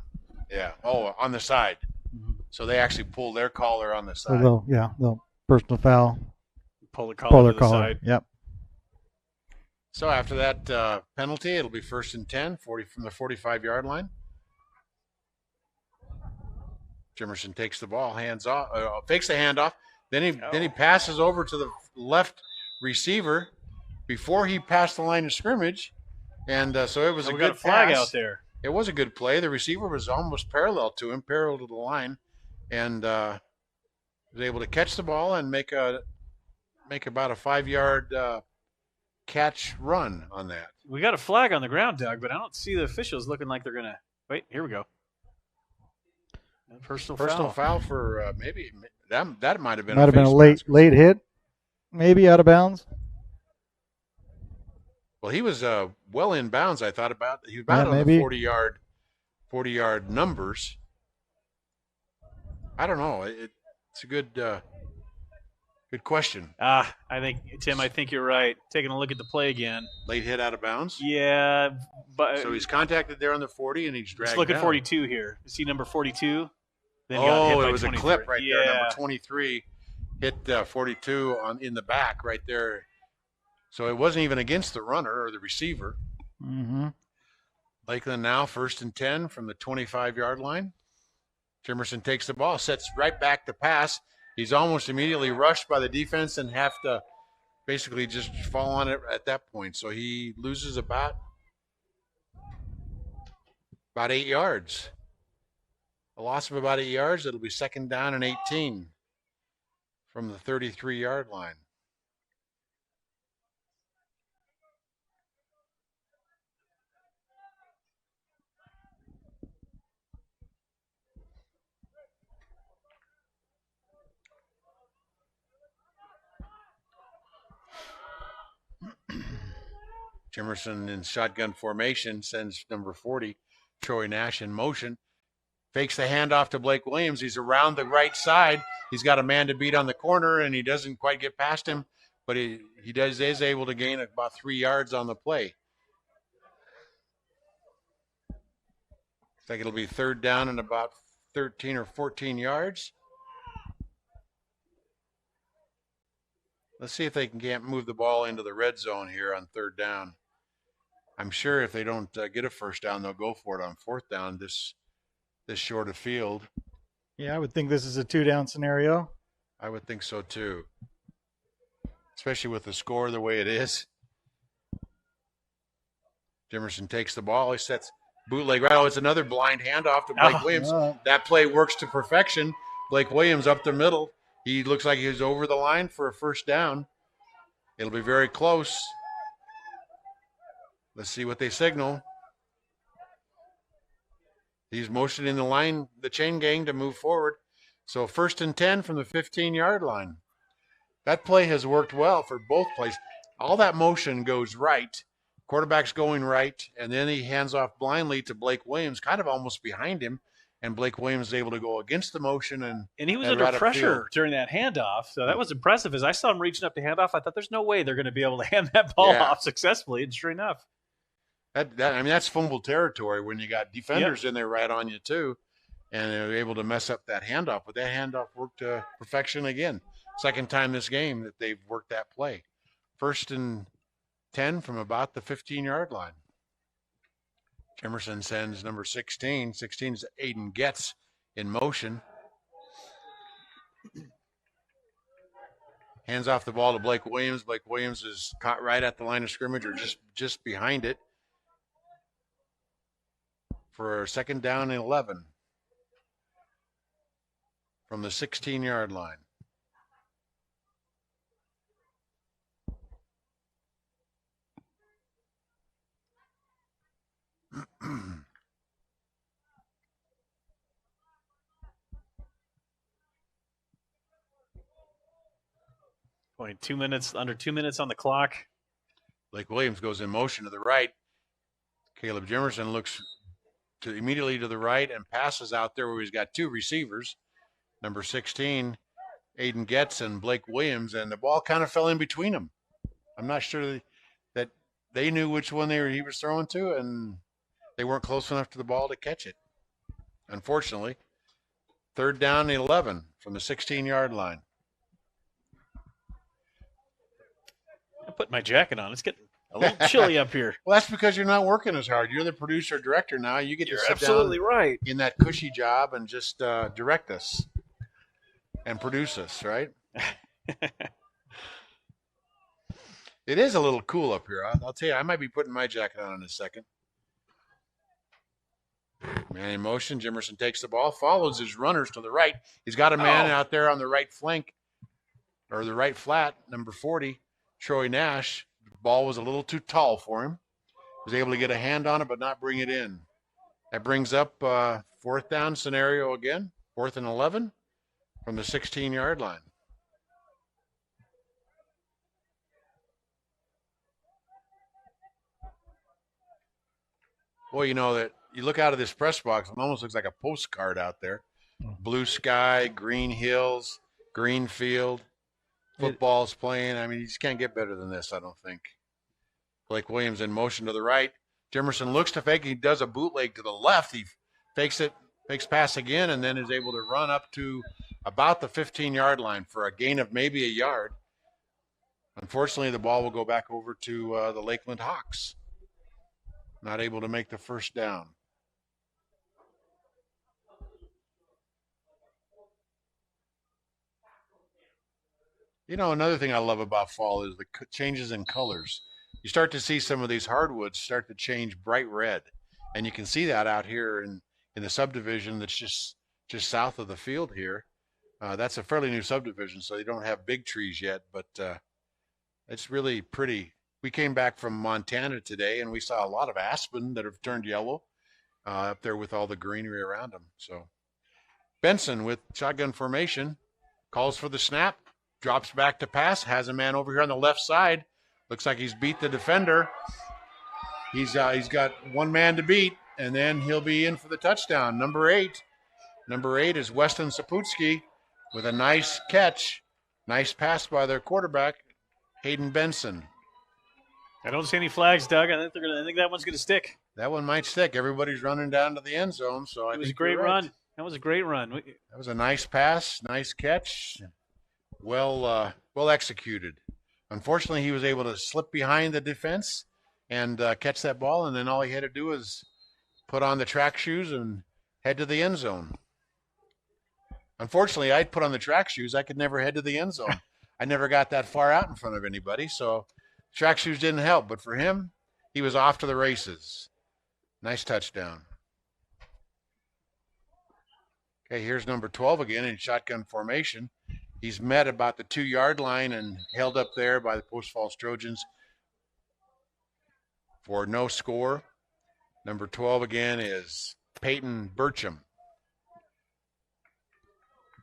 Yeah. Oh, on the side. Mm-hmm. So they actually pull their collar on the side. They'll personal foul. Pull the collar to the side. Yep. So after that penalty, it'll be 1st and 10, 40 from the 45-yard line. Jimerson takes the ball, hands off, fakes the handoff. Then he passes over to the left receiver before he passed the line of scrimmage, and so it was a good flag out there. It was a good play. The receiver was almost parallel to the line, and was able to catch the ball and make about a 5-yard catch run on that. We got a flag on the ground, Doug, but I don't see the officials looking like they're going to. Wait, here we go. Personal foul for maybe that might have been a late hit, maybe out of bounds. Well, he was well in bounds. I thought he was about on the 40-yard numbers. I don't know. It's a good question. I think Tim. I think you're right. Taking a look at the play again. Late hit out of bounds. Yeah, but so he's contacted there on the 40, and he's dragged. Let's look down. At 42 here. See number 42. Then got hit by it was 23. A clip right there. Number 23 hit 42 in the back right there. So it wasn't even against the runner or the receiver. Mm-hmm. Lakeland now 1st and 10 from the 25-yard line. Jimerson takes the ball, sets right back to pass. He's almost immediately rushed by the defense and have to basically just fall on it at that point. So he loses about 8 yards. A loss of about 8 yards. It'll be 2nd down and 18 from the 33-yard line. Jimerson in shotgun formation sends number 40, Troy Nash, in motion. Fakes the handoff to Blake Williams. He's around the right side. He's got a man to beat on the corner, and he doesn't quite get past him, but he is able to gain about 3 yards on the play. Looks like it'll be third down and about 13 or 14 yards. Let's see if they can't move the ball into the red zone here on third down. I'm sure if they don't get a first down, they'll go for it on fourth down this short of field. Yeah, I would think this is a 2-down scenario. I would think so too, especially with the score the way it is. Jimerson takes the ball. He sets bootleg right. Oh, it's another blind handoff to Blake Williams. That play works to perfection. Blake Williams up the middle. He looks like he's over the line for a first down. It'll be very close. Let's see what they signal. He's motioning the chain gang to move forward. So 1st and 10 from the 15-yard line. That play has worked well for both plays. All that motion goes right. Quarterback's going right, and then he hands off blindly to Blake Williams, kind of almost behind him, and Blake Williams is able to go against the motion. And he was under pressure during that handoff, so that was impressive. As I saw him reaching up to hand off, I thought there's no way they're going to be able to hand that ball off successfully, and sure enough. That's fumble territory when you got defenders in there right on you too, and they're able to mess up that handoff. But that handoff worked to perfection again. Second time this game that they've worked that play. 1st and 10 from about the 15-yard line. Jimerson sends number 16. 16 is Aiden Getz in motion. Hands off the ball to Blake Williams. Blake Williams is caught right at the line of scrimmage or just behind it for 2nd down and 11 from the 16-yard line. Under 2 minutes on the clock. Blake Williams goes in motion to the right. Caleb Jimerson looks immediately to the right and passes out there where he's got 2 receivers. Number 16, Aiden Getz and Blake Williams, and the ball kind of fell in between them. I'm not sure that they knew which one he was throwing to, and they weren't close enough to the ball to catch it. Unfortunately, 3rd down and 11 from the 16-yard line. I put my jacket on. It's getting a little chilly up here. Well, that's because you're not working as hard. You're the producer director now. You get to sit absolutely down right in that cushy job and just direct us and produce us, right? It is a little cool up here. I'll tell you, I might be putting my jacket on in a second. Man in motion. Jimerson takes the ball, follows his runners to the right. He's got a man out there on the right flank, or the right flat, number 40, Troy Nash. The ball was a little too tall for him. Was able to get a hand on it, but not bring it in. That brings up 4th down scenario again, 4th and 11 from the 16-yard line. Boy, you know that you look out of this press box, it almost looks like a postcard out there. Blue sky, green hills, green field, football's playing. I mean, you just can't get better than this, I don't think. Blake Williams in motion to the right. Jimerson looks to fake. He does a bootleg to the left. He fakes pass again, and then is able to run up to about the 15-yard line for a gain of maybe a yard. Unfortunately, the ball will go back over to the Lakeland Hawks. Not able to make the first down. You know, another thing I love about fall is the changes in colors. You start to see some of these hardwoods start to change bright red. And you can see that out here in the subdivision that's just south of the field here. That's a fairly new subdivision, so they don't have big trees yet, but it's really pretty. We came back from Montana today, and we saw a lot of aspen that have turned yellow up there with all the greenery around them. So Benson with shotgun formation calls for the snap, drops back to pass, has a man over here on the left side. Looks like he's beat the defender, He's got one man to beat, and then he'll be in for the touchdown. Number 8. Number 8 is Weston Saputsky with a nice catch. Nice pass by their quarterback, Hayden Benson. I don't see any flags, Doug. I think that one's gonna stick. That one might stick. Everybody's running down to the end zone, so It was a great run. That was a great run. That was a nice pass, nice catch. Well executed. Unfortunately, he was able to slip behind the defense and catch that ball, and then all he had to do was put on the track shoes and head to the end zone. Unfortunately, I'd put on the track shoes. I could never head to the end zone. I never got that far out in front of anybody, so track shoes didn't help. But for him, he was off to the races. Nice touchdown. Okay, here's number 12 again in shotgun formation. He's met about the 2-yard line and held up there by the Post Falls Trojans for no score. Number 12 again is Peyton Burcham.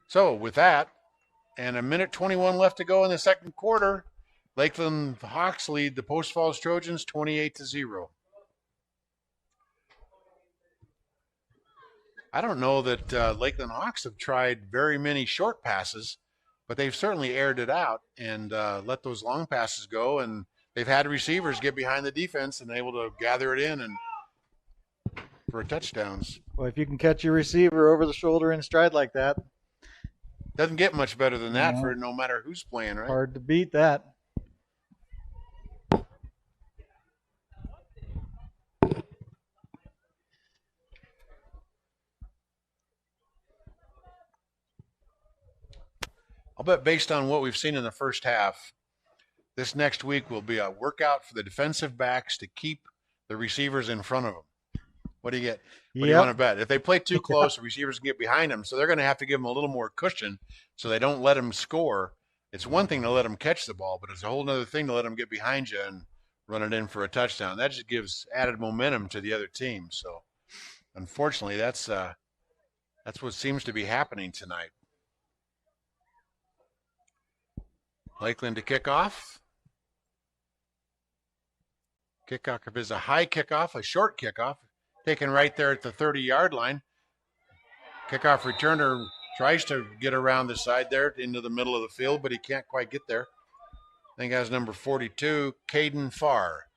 So with that, and 1:21 left to go in the second quarter, Lakeland Hawks lead the Post Falls Trojans 28-0. I don't know that Lakeland Hawks have tried very many short passes, but they've certainly aired it out and let those long passes go, and they've had receivers get behind the defense and able to gather it in and for touchdowns. Well, if you can catch your receiver over the shoulder in stride like that, doesn't get much better than that for no matter who's playing, right? Hard to beat that. I'll bet based on what we've seen in the first half, this next week will be a workout for the defensive backs to keep the receivers in front of them. What do you get? What do you want to bet? If they play too close, the receivers can get behind them, so they're going to have to give them a little more cushion so they don't let them score. It's one thing to let them catch the ball, but it's a whole other thing to let them get behind you and run it in for a touchdown. That just gives added momentum to the other team. So, unfortunately, that's what seems to be happening tonight. Lakeland to kick off. Kickoff is a high kickoff, a short kickoff, taken right there at the 30-yard line. Kickoff returner tries to get around the side there into the middle of the field, but he can't quite get there. I think that was number 42, Caden Farr.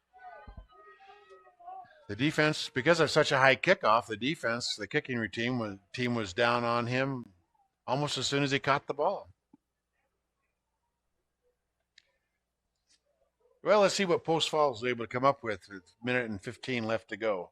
The defense, because of such a high kickoff, the kicking team was down on him almost as soon as he caught the ball. Well, let's see what Post Falls was able to come up with. It's 1:15 left to go.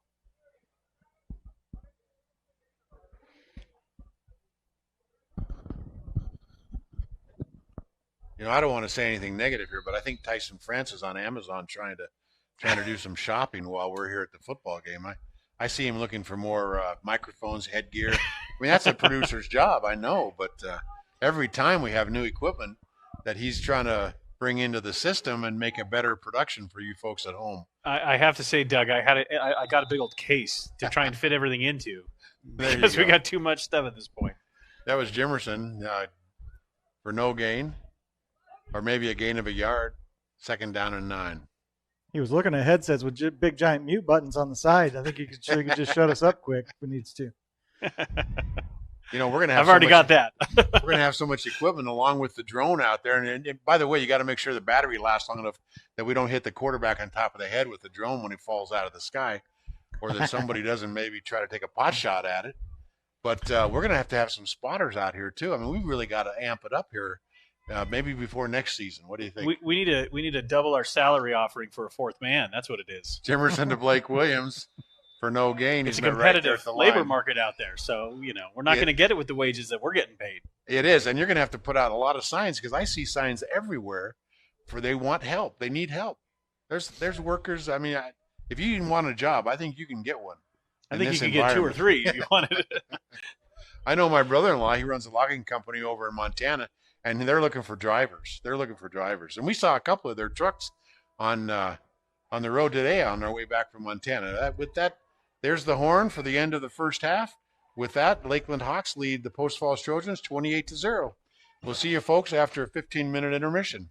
I don't want to say anything negative here, but I think Tyson France is on Amazon trying to do some shopping while we're here at the football game. I see him looking for more microphones, headgear. I mean, that's a producer's job, I know, but every time we have new equipment that he's trying to bring into the system and make a better production for you folks at home. I have to say, Doug, I got a big old case to try and fit everything into because we got too much stuff at this point. That was Jimerson for no gain, or maybe a gain of a yard, 2nd down and 9. He was looking at headsets with big giant mute buttons on the side. I think he could just shut us up quick if he needs to. We're going to have. I've already got that. We're going to have so much equipment along with the drone out there. And by the way, you got to make sure the battery lasts long enough that we don't hit the quarterback on top of the head with the drone when he falls out of the sky, or that somebody doesn't maybe try to take a pot shot at it. But we're going to have some spotters out here too. I mean, we really got to amp it up here. Maybe before next season. What do you think? We need to double our salary offering for a 4th man. That's what it is. Jimerson to Blake Williams for no gain. It's a competitive labor market out there, so we're not going to get it with the wages that we're getting paid. It is, and you're going to have to put out a lot of signs because I see signs everywhere for they want help. They need help. There's workers. I mean, if you even want a job, I think you can get one. I think you can get 2 or 3 if you wanted it. I know my brother-in-law. He runs a logging company over in Montana. And they're looking for drivers. And we saw a couple of their trucks on the road today on our way back from Montana. With that, there's the horn for the end of the first half. With that, Lakeland Hawks lead the Post Falls Trojans 28-0. We'll see you folks after a 15-minute intermission.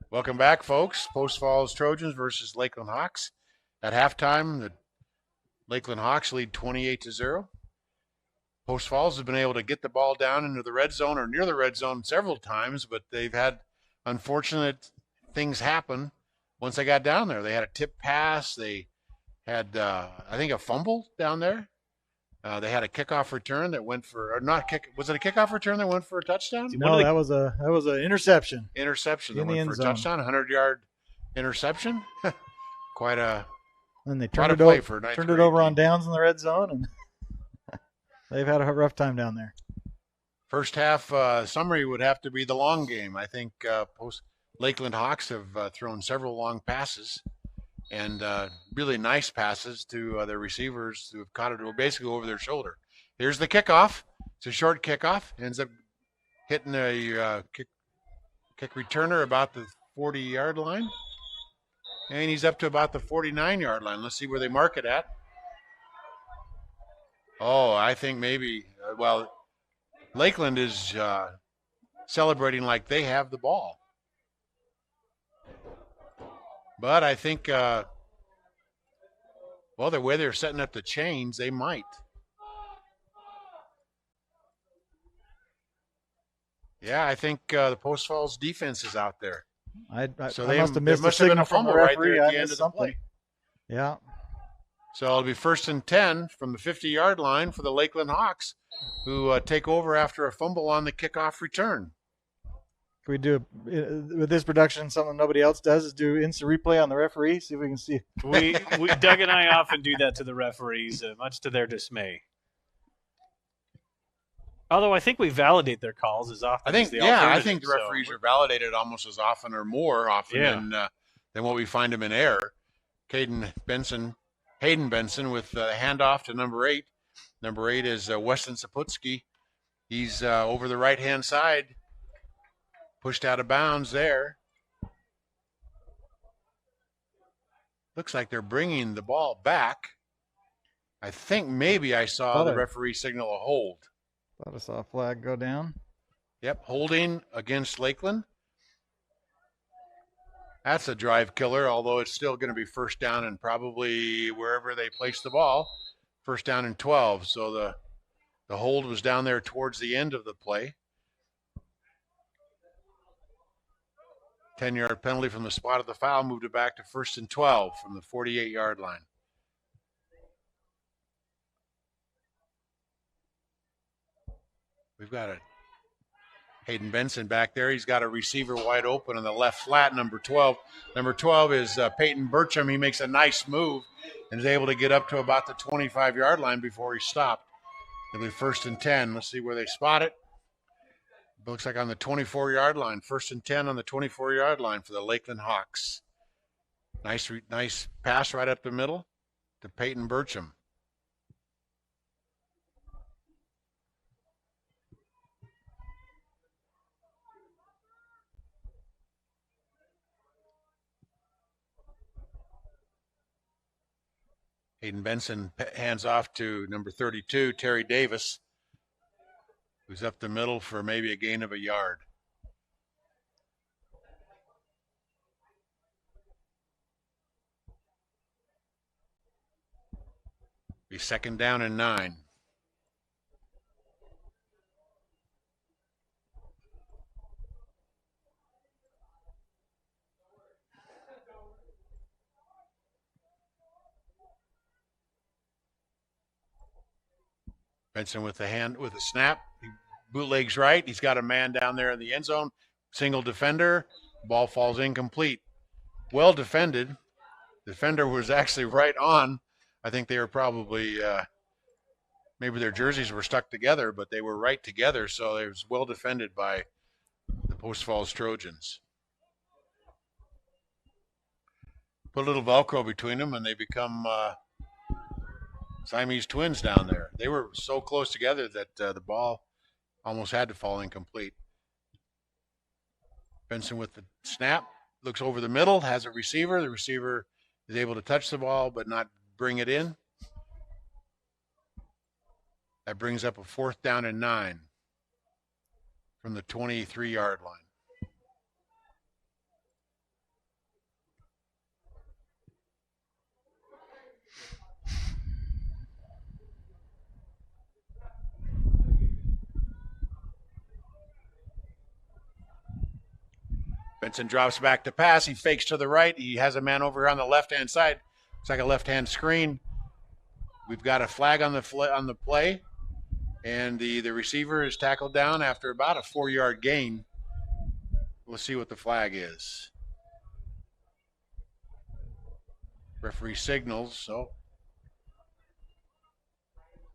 Welcome back, folks. Post Falls Trojans versus Lakeland Hawks. At halftime, the Lakeland Hawks lead 28-0. Post Falls has been able to get the ball down into the red zone or near the red zone several times, but they've had unfortunate things happen once they got down there. They had a tip pass. They had, I think, a fumble down there. They had a kickoff return that went for, or not kick. Was it a kickoff return that went for a touchdown? No, that was an interception. Interception that in the went end for a zone. touchdown, 100-yard interception. Quite a And they quite turned a it play over, for a ninth turned it grade over on team. downs in the red zone, and they've had a rough time down there. First half summary would have to be the long game. I think Lakeland Hawks have thrown several long passes and really nice passes to their receivers who have caught it basically over their shoulder. Here's the kickoff. It's a short kickoff. Ends up hitting a kick returner about the 40-yard line. And he's up to about the 49-yard line. Let's see where they mark it at. Oh, I think maybe, Lakeland is celebrating like they have the ball. But I think, the way they're setting up the chains, they might. Yeah, I think the Post Falls defense is out there. I So must have missed there the signal from the fumble right referee. there at I the end missed of the something. play. Yeah. So it'll be 1st and 10 from the 50-yard line for the Lakeland Hawks, who take over after a fumble on the kickoff return. Can we do with this production something nobody else does is do instant replay on the referee, see if we can see. We Doug and I often do that to the referees, much to their dismay. Although I think we validate their calls as often. I think the so referees are validated almost as often or more often than what we find them in error. Hayden Benson with a handoff to number 8. Number 8 is Weston Saputsky. He's over the right-hand side, pushed out of bounds there. Looks like they're bringing the ball back. I think maybe I saw the referee signal a hold. Thought I saw a flag go down. Yep, holding against Lakeland. That's a drive killer, although it's still going to be 1st down and probably wherever they place the ball, 1st down and 12. So the hold was down there towards the end of the play. 10-yard penalty from the spot of the foul, moved it back to 1st and 12 from the 48-yard line. We've got Hayden Benson back there. He's got a receiver wide open on the left flat, number 12. Number 12 is Peyton Burcham. He makes a nice move and is able to get up to about the 25-yard line before he stopped. It'll be 1st and 10. Let's see where they spot it. It looks like on the 24-yard line. 1st and 10 on the 24-yard line for the Lakeland Hawks. Nice pass right up the middle to Peyton Burcham. Hayden Benson hands off to number 32, Terry Davis, who's up the middle for maybe a gain of a yard. Be 2nd down and 9. Benson with the snap. He bootlegs right. He's got a man down there in the end zone. Single defender. Ball falls incomplete. Well defended. Defender was actually right on. I think they were probably, maybe their jerseys were stuck together, but they were right together. So it was well defended by the Post Falls Trojans. Put a little Velcro between them and they become Siamese twins down there. They were so close together that the ball almost had to fall incomplete. Benson with the snap, looks over the middle, has a receiver. The receiver is able to touch the ball but not bring it in. That brings up a 4th down and 9 from the 23-yard line. Benson drops back to pass. He fakes to the right. He has a man over here on the left-hand side. It's like a left-hand screen. We've got a flag on the play, and the receiver is tackled down after about a 4-yard gain. We'll see what the flag is. Referee signals, so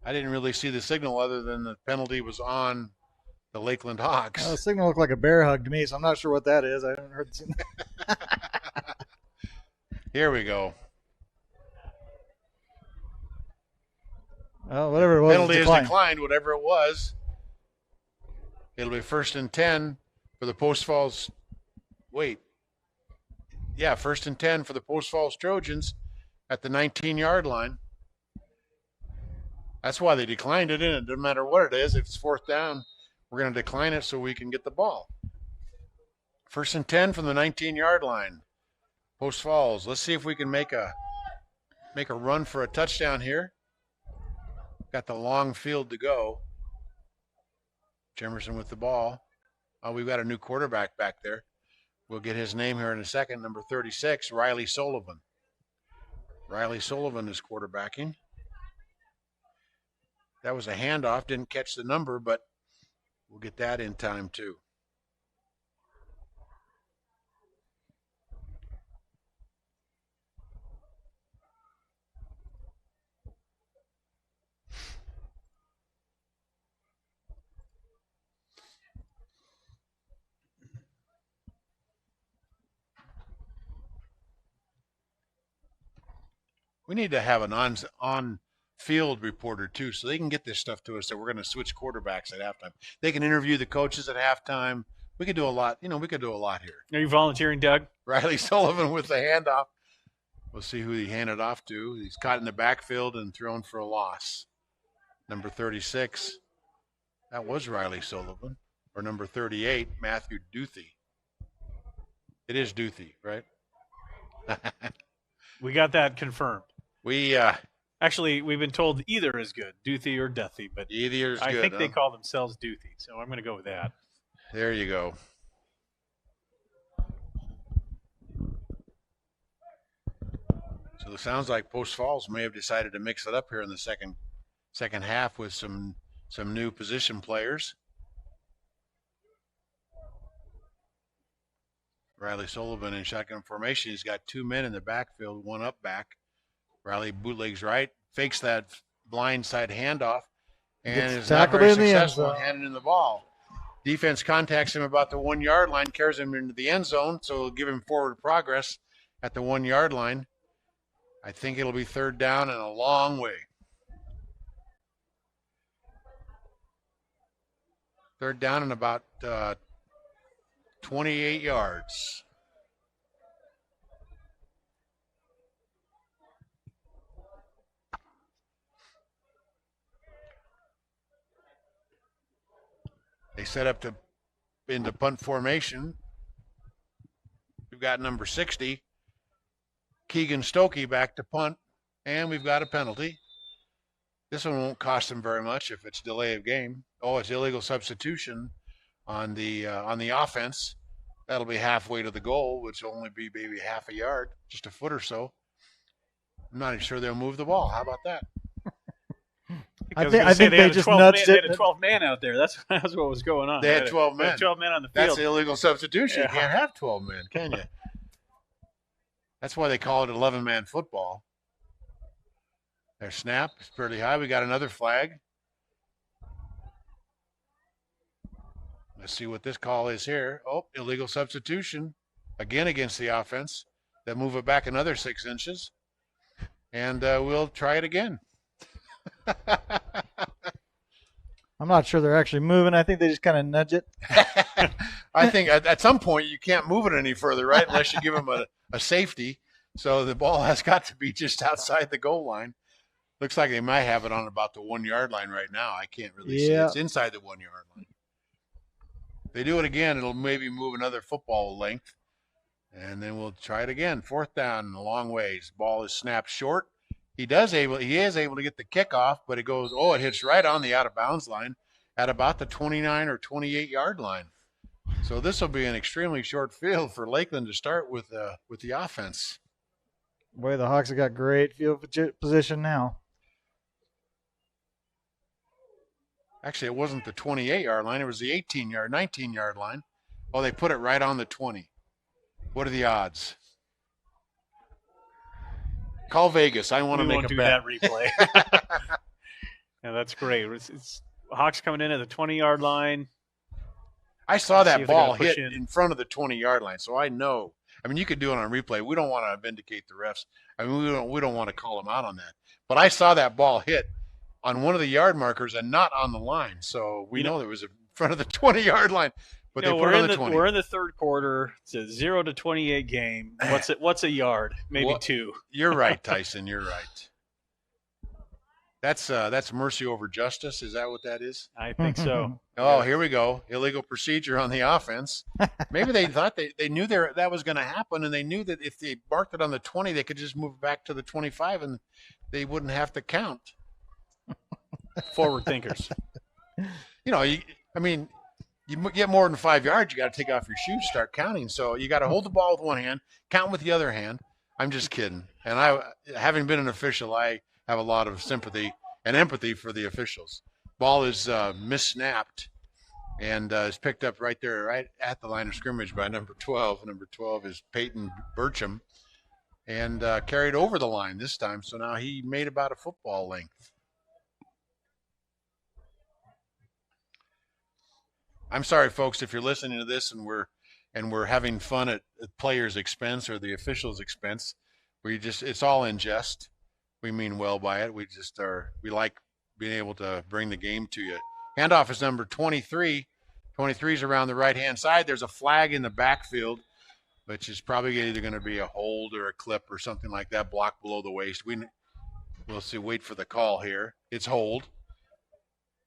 I didn't really see the signal other than the penalty was on the Lakeland Hawks. The signal looked like a bear hug to me, so I'm not sure what that is. I haven't heard the signal. Here we go. Well, whatever it was, Penalty is declined, whatever it was. It'll be 1st and 10 for the Post Falls. Wait. Yeah, 1st and 10 for the Post Falls Trojans at the 19-yard line. That's why they declined it, and it doesn't matter what it is. If it's 4th down, we're going to decline it so we can get the ball. 1st and 10 from the 19-yard line. Post Falls. Let's see if we can make a run for a touchdown here. Got the long field to go. Jemerson with the ball. Oh, we've got a new quarterback back there. We'll get his name here in a second. Number 36, Riley Sullivan. Riley Sullivan is quarterbacking. That was a handoff. Didn't catch the number, but we'll get that in time too. We need to have an on-field reporter, too, so they can get this stuff to us that we're going to switch quarterbacks at halftime. They can interview the coaches at halftime. We could do a lot. We could do a lot here. Are you volunteering, Doug? Riley Sullivan with the handoff. We'll see who he handed off to. He's caught in the backfield and thrown for a loss. Number 36, that was Riley Sullivan. Or number 38, Matthew Duthie. It is Duthie, right? We got that confirmed. Actually, we've been told either is good, Duthie or Duthie, but either is good. I think they call themselves Duthie, so I'm going to go with that. There you go. So it sounds like Post Falls may have decided to mix it up here in the second half with some new position players. Riley Sullivan in shotgun formation. He's got 2 men in the backfield, one up back. Riley bootlegs right, fakes that blind side handoff, and is not very successful in handing in the ball. Defense contacts him about the 1 yard line, carries him into the end zone, so it'll give him forward progress at the 1 yard line. I think it'll be 3rd down and a long way. 3rd down and about 28 yards. They set up into punt formation. We've got number 60, Keegan Stokey, back to punt, and we've got a penalty. This one won't cost them very much if it's delay of game. Oh, it's illegal substitution on the offense. That'll be halfway to the goal, which will only be maybe half a yard, just a foot or so. I'm not even sure they'll move the ball. How about that? I think they just nudged it. They had a 12-man out there. That's what was going on. They had 12 men. 12 men on the field. That's illegal substitution. Yeah. You can't have 12 men, can you? That's why they call it 11-man football. Their snap is pretty high. We got another flag. Let's see what this call is here. Oh, illegal substitution. Again against the offense. They'll move it back another 6 inches. And we'll try it again. I'm not sure they're actually moving. I think they just kind of nudge it. I think at some point you can't move it any further, right? Unless you give them a safety. So the ball has got to be just outside the goal line. Looks like they might have it on about the 1 yard line right now. I can't really see. It's inside the 1 yard line. If they do it again, it'll maybe move another football length. And then we'll try it again. 4th down, a long ways. Ball is snapped short. He is able to get the kickoff, but it goes, it hits right on the out of bounds line at about the 29 or 28 yard line. So this will be an extremely short field for Lakeland to start with the offense. Boy, the Hawks have got great field position now. Actually, it wasn't the 28-yard line. It was the 19-yard line. Oh, they put it right on the 20. What are the odds? Call Vegas. I want to make a bet. We won't do that replay. Yeah, that's great. It's Hawks coming in at the 20-yard line. I saw that ball hit in front of the 20-yard line, so I know. I mean, you could do it on replay. We don't want to vindicate the refs. I mean, we don't want to call them out on that. But I saw that ball hit on one of the yard markers and not on the line, so we know it was in front of the 20-yard line. But they put it on the 20. We're in the third quarter. It's a 0-28 game. What's a yard? Maybe 2. You're right, Tyson. You're right. That's mercy over justice. Is that what that is? I think so. Oh, here we go. Illegal procedure on the offense. Maybe they thought they knew that was going to happen, and they knew that if they marked it on the 20, they could just move back to the 25, and they wouldn't have to count. Forward thinkers. You get more than 5 yards, you got to take off your shoes, start counting. So you got to hold the ball with one hand, count with the other hand. I'm just kidding. And having been an official, I have a lot of sympathy and empathy for the officials. Ball is missnapped and is picked up right there, right at the line of scrimmage by number 12. Number 12 is Peyton Burcham, and carried over the line this time. So now he made about a football length. I'm sorry, folks, if you're listening to this and we're having fun at players' expense or the officials' expense. It's all in jest. We mean well by it. We like being able to bring the game to you. Handoff is number 23. 23 is around the right-hand side. There's a flag in the backfield, which is probably either going to be a hold or a clip or something like that, blocked below the waist. We'll see. Wait for the call here. It's hold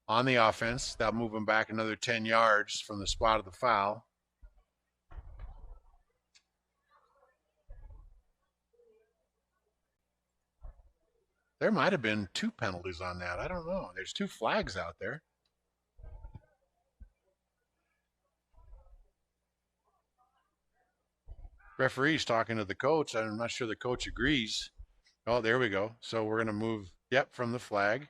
on the offense. That'll move them back another 10 yards from the spot of the foul. There might have been 2 penalties on that. I don't know. There's 2 flags out there. Referee's talking to the coach. I'm not sure the coach agrees. Oh, there we go. So we're going to move, from the flag.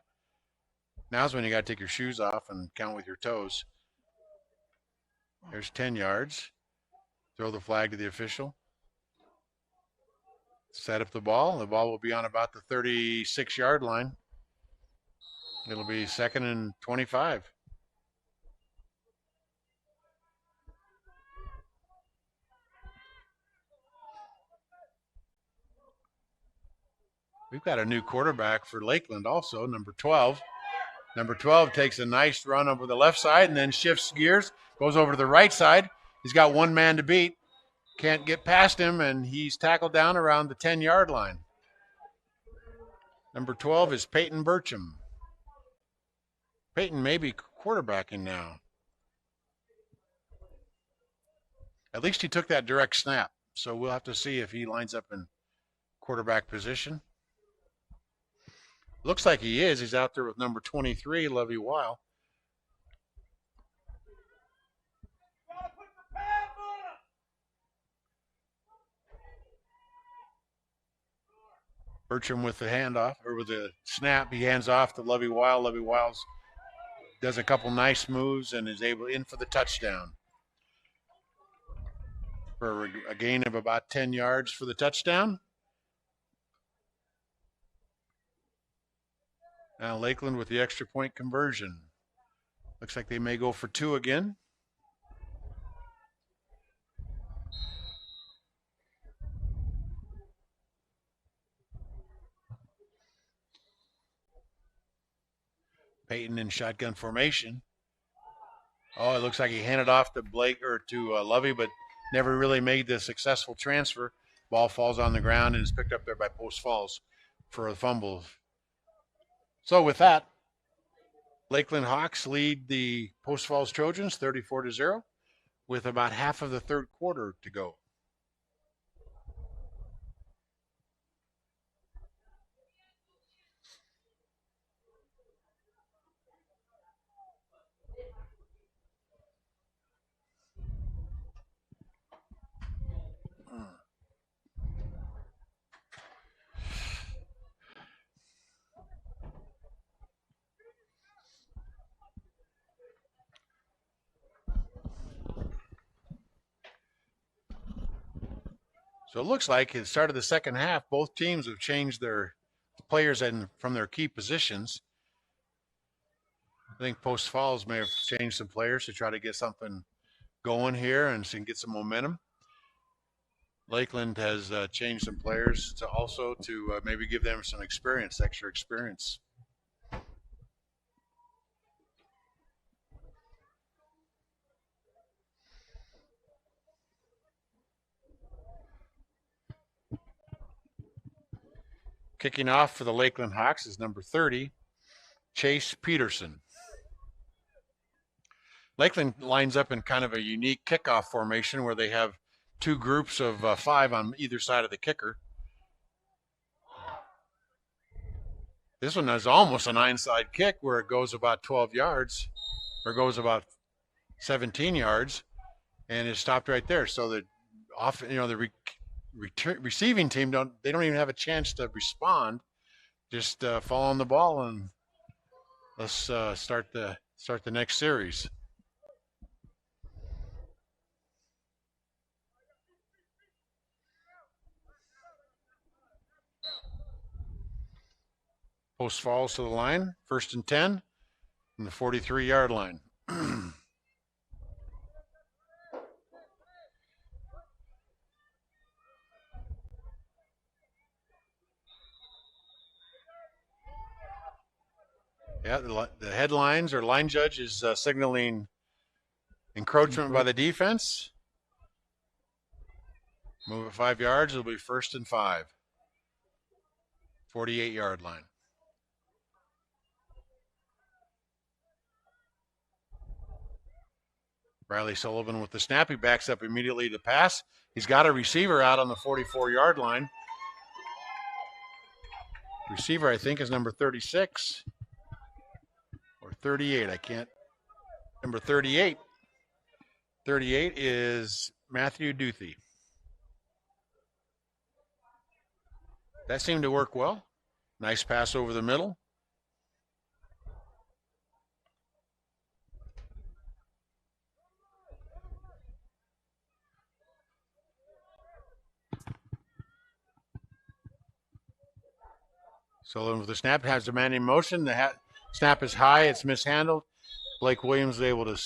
Now's when you got to take your shoes off and count with your toes. There's 10 yards. Throw the flag to the official. Set up the ball. The ball will be on about the 36-yard line. It'll be 2nd and 25. We've got a new quarterback for Lakeland also, number 12. Number 12 takes a nice run over the left side and then shifts gears, goes over to the right side. He's got one man to beat. Can't get past him, and he's tackled down around the 10-yard line. Number 12 is Peyton Burcham. Peyton may be quarterbacking now. At least he took that direct snap, so we'll have to see if he lines up in quarterback position. Looks like he is. He's out there with number 23, Levi Weil. Burcham with the handoff, or with the snap. He hands off to Levi Weil. Levi Weil does a couple nice moves and is able in for the touchdown. For a gain of about 10 yards for the touchdown. Now Lakeland with the extra point conversion. Looks like they may go for 2 again. Peyton in shotgun formation. Oh, it looks like he handed off to Lovey, but never really made the successful transfer. Ball falls on the ground and is picked up there by Post Falls for a fumble. So with that, Lakeland Hawks lead the Post Falls Trojans 34-0 with about half of the third quarter to go. So it looks like at the start of the second half, both teams have changed their players from their key positions. I think Post Falls may have changed some players to try to get something going here and get some momentum. Lakeland has changed some players to maybe give them some extra experience. Kicking off for the Lakeland Hawks is number 30, Chase Peterson. Lakeland lines up in kind of a unique kickoff formation where they have two groups of 5 on either side of the kicker. This one is almost an onside kick where it goes about 12 yards, or goes about 17 yards, and is stopped right there. So that often, the receiving team don't even have a chance to respond. Just fall on the ball and let's start the next series. Post Falls to the line, 1st and 10 from the 43-yard line. Yeah, the headlines or line judge is signaling encroachment by the defense. Move it 5 yards, it'll be 1st and 5. 48-yard line. Riley Sullivan with the snap. He backs up immediately to pass. He's got a receiver out on the 44-yard line. Receiver, I think, is number 36 or 38. I can't. Number 38. 38 is Matthew Duthie. That seemed to work well. Nice pass over the middle. Sullivan with the snap, has the man in motion. The snap is high, it's mishandled. Blake Williams is able to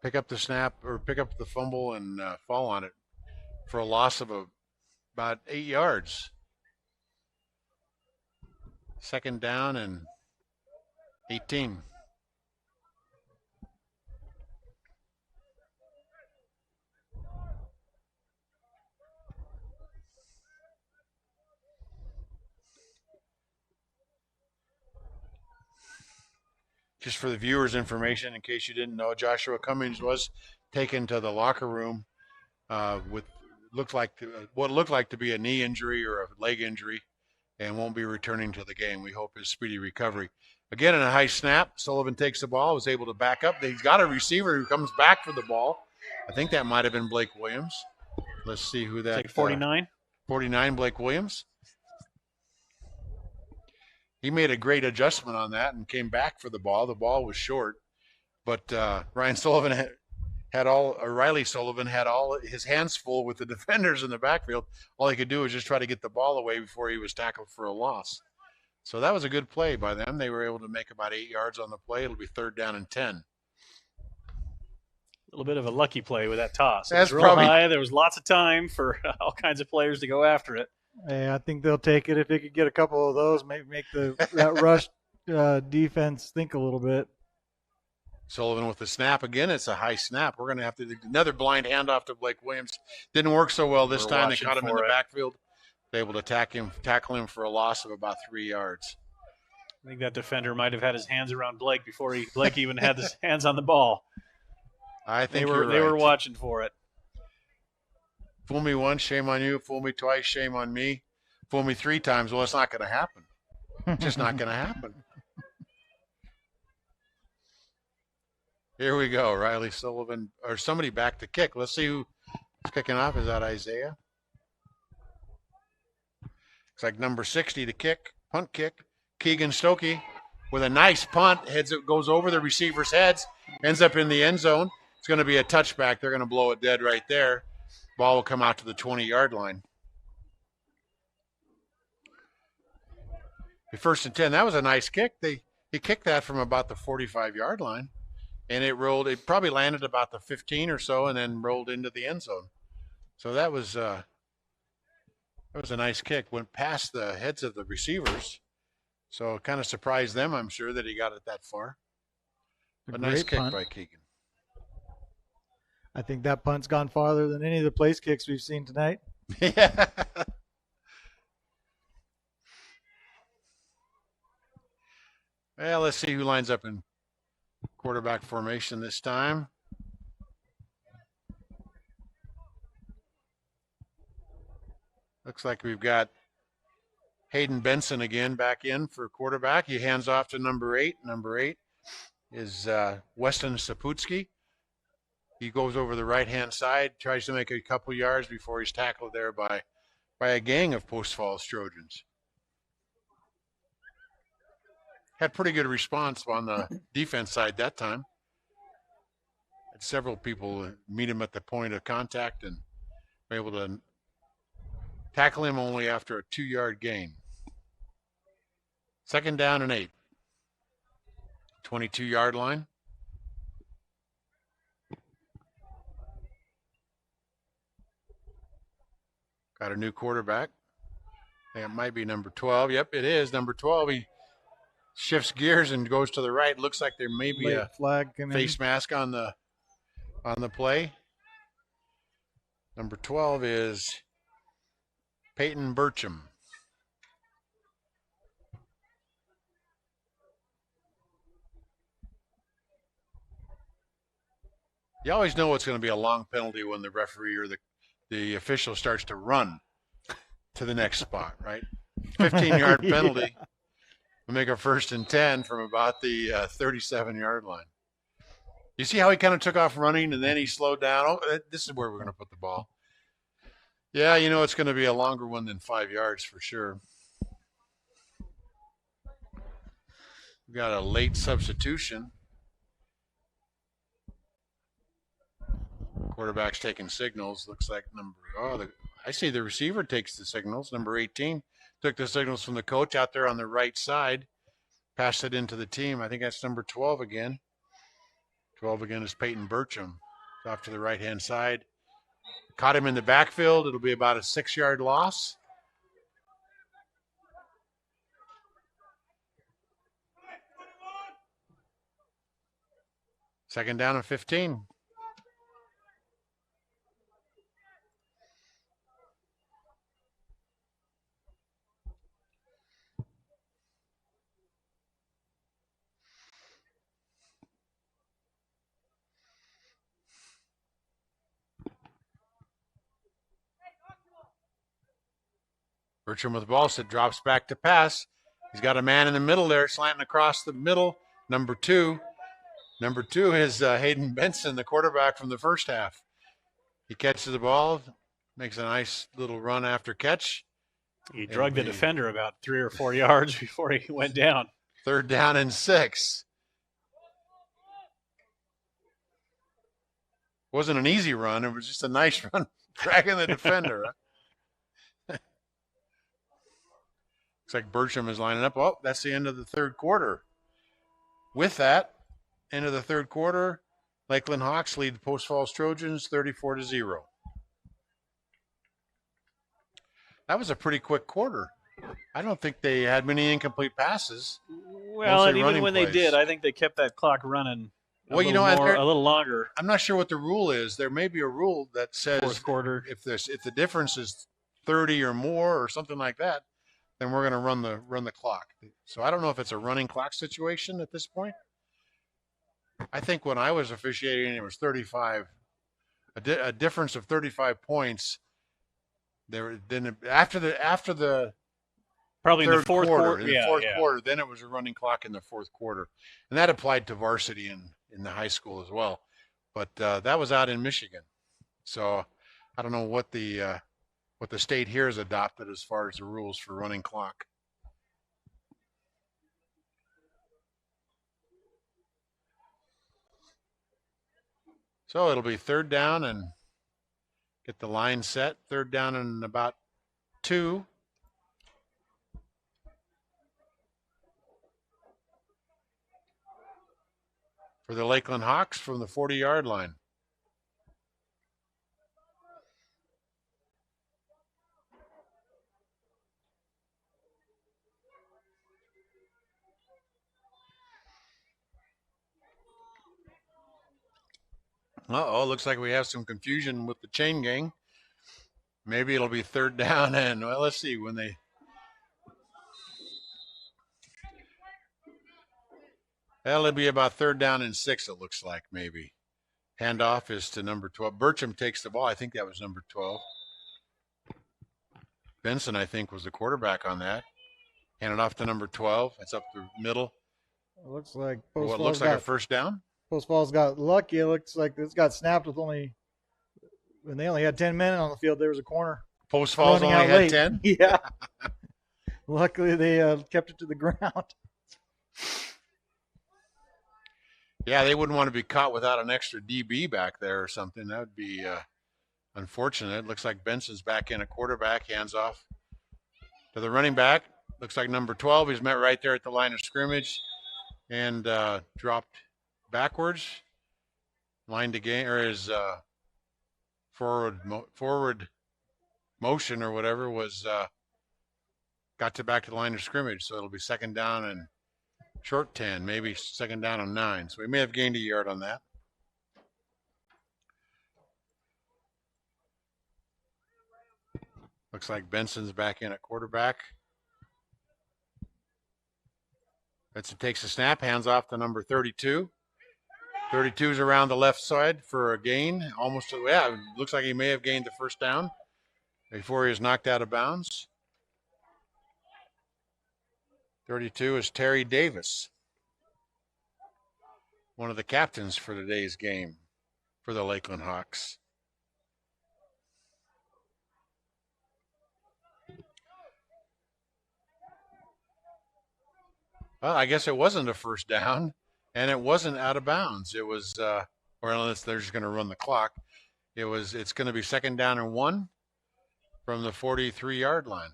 pick up the snap or pick up the fumble and fall on it for a loss of about 8 yards. 2nd down and 18. Just for the viewers' information, in case you didn't know, Joshua Cummings was taken to the locker room with what looked like to be a knee injury or a leg injury, and won't be returning to the game. We hope his speedy recovery. Again, in a high snap, Sullivan takes the ball, was able to back up. He's got a receiver who comes back for the ball. I think that might have been Blake Williams. Let's see who that. Take 49. 49, Blake Williams. He made a great adjustment on that and came back for the ball. The ball was short, but Riley Sullivan had all his hands full with the defenders in the backfield. All he could do was just try to get the ball away before he was tackled for a loss. So that was a good play by them. They were able to make about 8 yards on the play. It'll be 3rd down and 10. A little bit of a lucky play with that toss. That's it was real high. There was lots of time for all kinds of players to go after it. Yeah, I think they'll take it if they could get a couple of those. Maybe make that rush defense think a little bit. Sullivan with the snap again. It's a high snap. We're going to have to do another blind handoff to Blake Williams. Didn't work so well this time. They caught him in the backfield. They were able to tackle him for a loss of about 3 yards. I think that defender might have had his hands around Blake before Blake even had his hands on the ball. I think they were watching for it. Fool me once, shame on you. Fool me twice, shame on me. Fool me 3 times. Well, it's not going to happen. Just not going to happen. Here we go. Riley Sullivan, or somebody back to kick. Let's see who's kicking off. Is that Isaiah? It's like number 60 to kick. Punt kick. Keegan Stokey with a nice punt. Goes over the receiver's heads. Ends up in the end zone. It's going to be a touchback. They're going to blow it dead right there. Ball will come out to the 20-yard line. The 1st and 10. That was a nice kick. He kicked that from about the 45-yard line, and it rolled. It probably landed about the 15 or so, and then rolled into the end zone. So that was a nice kick. Went past the heads of the receivers, so it kind of surprised them. I'm sure that he got it that far. A nice kick by Keegan. I think that punt's gone farther than any of the place kicks we've seen tonight. Yeah. Well, let's see who lines up in quarterback formation this time. Looks like we've got Hayden Benson again back in for quarterback. He hands off to number 8. Number 8 is Weston Saputsky. He goes over the right-hand side, tries to make a couple yards before he's tackled there by a gang of Post Falls Trojans. Had pretty good response on the defense side that time. Had several people meet him at the point of contact and were able to tackle him only after a 2-yard gain. 2nd down and 8. 22-yard line. Got a new quarterback. I think it might be number 12. Yep, it is number 12. He shifts gears and goes to the right. Looks like there may be a flag face mask on the play. Number 12 is Peyton Burcham. You always know it's going to be a long penalty when the referee or the official starts to run to the next spot, right? 15-yard penalty. Yeah. We'll make a 1st and 10 from about the 37-yard line. You see how he kind of took off running and then he slowed down? Oh, this is where we're going to put the ball. Yeah, you know it's going to be a longer one than 5 yards for sure. We've got a late substitution. Quarterback's taking signals. Looks like I see the receiver takes the signals. Number 18 took the signals from the coach out there on the right side. Passed it into the team. I think that's number 12 again. 12 again is Peyton Burcham. Off to the right-hand side. Caught him in the backfield. It'll be about a 6-yard loss. Second down and 15. Burcham with the ball, set, drops back to pass. He's got a man in the middle there, slanting across the middle. Number 2. Number 2 is Hayden Benson, the quarterback from the first half. He catches the ball, makes a nice little run after catch. He drugged the defender about 3 or 4 yards before he went down. 3rd down and 6. Wasn't an easy run. It was just a nice run, dragging the defender. Looks like Burcham is lining up. Oh, that's the end of the 3rd quarter. With that, end of the 3rd quarter, Lakeland Hawks lead the Post Falls Trojans 34-0. That was a pretty quick quarter. I don't think they had many incomplete passes. Well, and even when they did, I think they kept that clock running a little longer. I'm not sure what the rule is. There may be a rule that says 4th quarter. If the difference is 30 or more or something like that, then we're going to run the clock. So I don't know if it's a running clock situation at this point. I think when I was officiating, it was 35, a difference of 35 points. Then after the probably in the 4th quarter. In the fourth quarter, then it was a running clock in the 4th quarter, and that applied to varsity in the high school as well. But that was out in Michigan, so I don't know what the state here has adopted as far as the rules for running clock. So it'll be 3rd down and Get the line set. 3rd down and about 2. For the Lakeland Hawks from the 40-yard line. Uh-oh, looks like we have some confusion with the chain gang. Maybe it'll be 3rd down and, well, let's see when they. That'll be about 3rd down and 6, it looks like, maybe. Handoff is to number 12. Burcham takes the ball. I think that was number 12. Benson, I think, was the quarterback on that. Hand it off to number 12. It's up the middle. It looks like What looks like a 1st down. Post Falls got lucky. It looks like this got snapped with when they only had 10 men on the field. There was a corner. Post Falls only had 10? Yeah. Luckily, they kept it to the ground. Yeah, they wouldn't want to be caught without an extra DB back there or something. That would be unfortunate. Looks like Benson's back in at quarterback. Hands off to the running back. Looks like number 12. He's met right there at the line of scrimmage and dropped backwards. Line to gain, or his forward motion or whatever was got back to the line of scrimmage. So it'll be 2nd down and short 10, maybe 2nd down and 9. So we may have gained a yard on that. Looks like Benson's back in at quarterback. Benson takes a snap, hands off to number 32. 32 is around the left side for a gain. Almost, yeah, looks like he may have gained the 1st down before he was knocked out of bounds. 32 is Terry Davis, one of the captains for today's game for the Lakeland Hawks. Well, I guess it wasn't a 1st down, and it wasn't out of bounds. It was, or unless they're just going to run the clock, it's going to be 2nd down and 1 from the 43-yard line.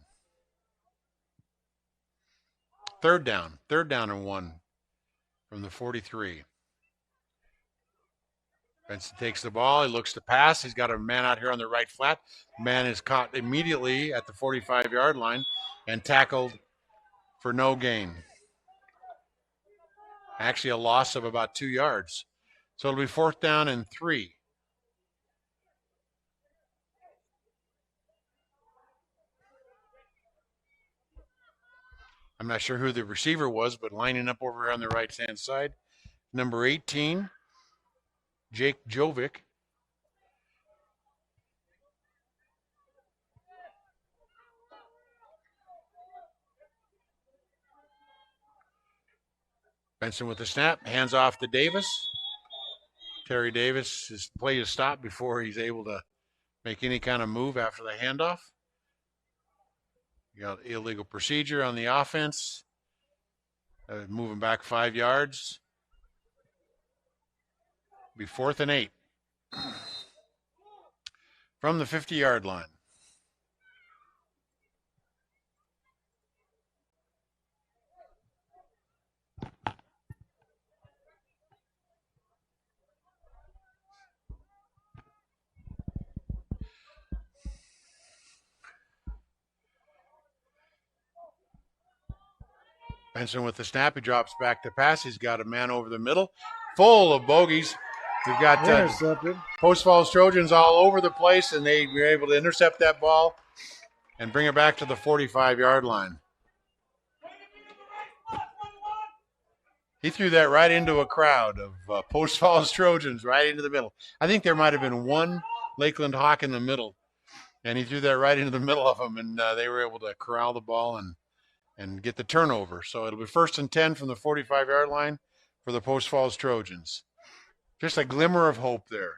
3rd down and 1 from the 43. Benson takes the ball. He looks to pass. He's got a man out here on the right flat. Man is caught immediately at the 45-yard line and tackled for no gain. Actually, a loss of about 2 yards. So it'll be 4th down and 3. I'm not sure who the receiver was, but lining up over here on the right-hand side, number 18, Jake Jovic. Benson with the snap, hands off to Davis. Terry Davis, his play is stopped before he's able to make any kind of move after the handoff. You got illegal procedure on the offense. Moving back 5 yards. Be 4th and 8 from the 50-yard line. Benson with the snap. He drops back to pass. He's got a man over the middle, full of bogeys. We've got Post Falls Trojans all over the place, and they were able to intercept that ball and bring it back to the 45-yard line. He threw that right into a crowd of Post Falls Trojans, right into the middle. I think there might have been one Lakeland Hawk in the middle, and he threw that right into the middle of them, and they were able to corral the ball and get the turnover. So it'll be 1st and 10 from the 45-yard line for the Post Falls Trojans. Just a glimmer of hope there.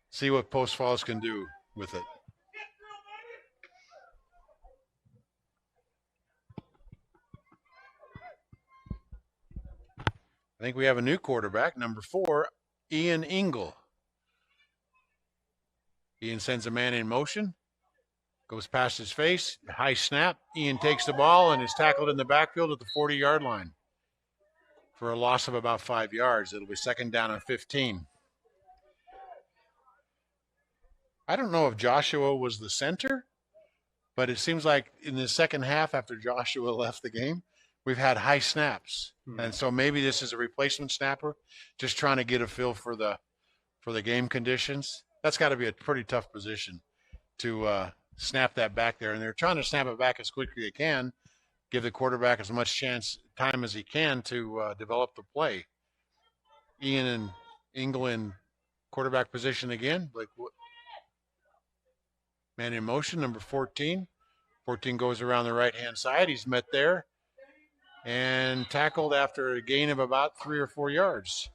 See what Post Falls can do with it. I think we have a new quarterback, number 4, Ian Engel. Ian sends a man in motion. Goes past his face. High snap. Ian takes the ball and is tackled in the backfield at the 40-yard line for a loss of about 5 yards. It'll be second down and 15. I don't know if Joshua was the center, but it seems like in the second half after Joshua left the game, we've had high snaps. And so maybe this is a replacement snapper, just trying to get a feel for the game conditions. That's got to be a pretty tough position to snap that back there. And they're trying to snap it back as quickly as they can, give the quarterback as much time as he can to develop the play. Ian and Engel in quarterback position again. Man in motion, number 14. 14 goes around the right-hand side. He's met there and tackled after a gain of about 3 or 4 yards.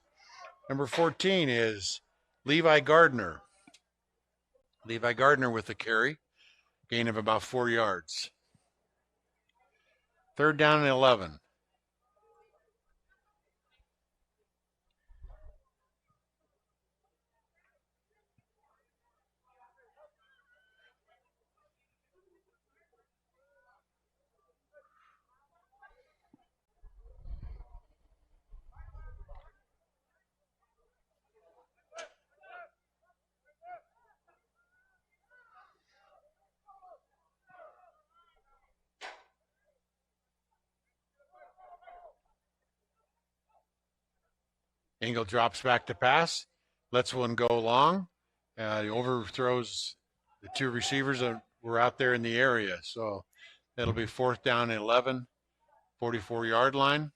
Number 14 is Levi Gardner. Levi Gardner with the carry, gain of about 4 yards. Third down and 11. Engel drops back to pass, lets one go long. He overthrows the two receivers that were out there in the area. So it'll be fourth down and 11, 44-yard line.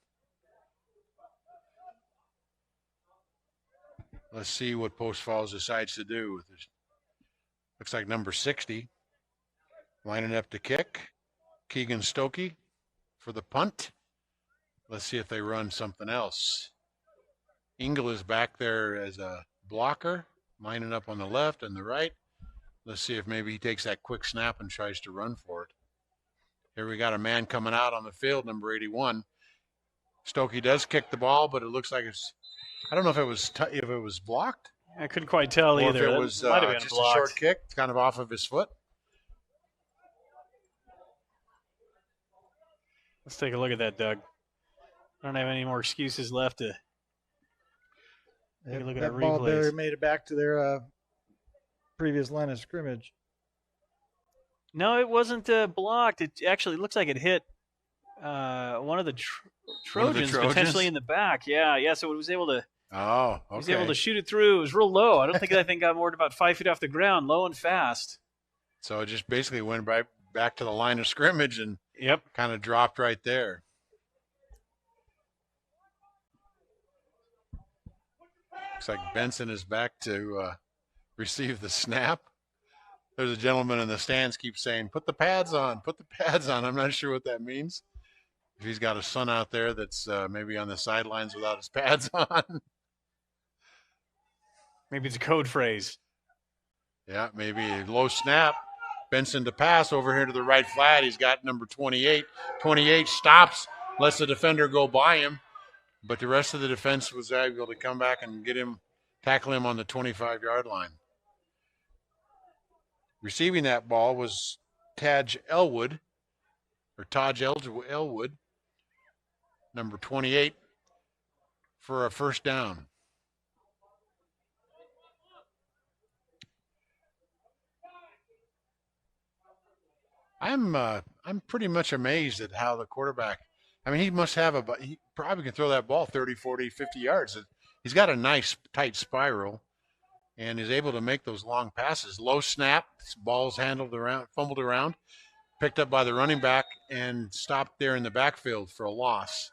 Let's see what Post Falls decides to do with this. Looks like number 60 lining up to kick. Keegan Stokey for the punt. Let's see if they run something else. Engel is back there as a blocker, lining up on the left and the right. Let's see if maybe he takes that quick snap and tries to run for it. Here we got a man coming out on the field, number 81. Stokey does kick the ball, but it looks like it's, I don't know if it was blocked. I couldn't quite tell or either. if it was just blocked. a short kick, kind of off of his foot. Let's take a look at that, Doug. I don't have any more excuses left to take a look at our ball replays. barely made it back to their previous line of scrimmage. No, it wasn't blocked. It actually looks like it hit one of the Trojans potentially in the back. Yeah. So it was able to. Oh, okay. He was able to shoot it through. It was real low. I don't think that thing got more than about 5 feet off the ground, low and fast. So it just basically went back to the line of scrimmage and kind of dropped right there. Looks like Benson is back to receive the snap. There's a gentleman in the stands keeps saying, put the pads on, put the pads on. I'm not sure what that means. If he's got a son out there that's maybe on the sidelines without his pads on. Maybe it's a code phrase. Yeah, maybe a low snap. Benson to pass over here to the right flat. He's got number 28. 28 stops, lets the defender go by him. But the rest of the defense was able to come back and tackle him on the 25-yard line. Receiving that ball was Taj Elwood, number 28, for a first down. I'm pretty much amazed at how the quarterback, I mean, he probably can throw that ball 30, 40, 50 yards. He's got a nice tight spiral and is able to make those long passes. Low snap, ball's fumbled around, picked up by the running back and stopped there in the backfield for a loss.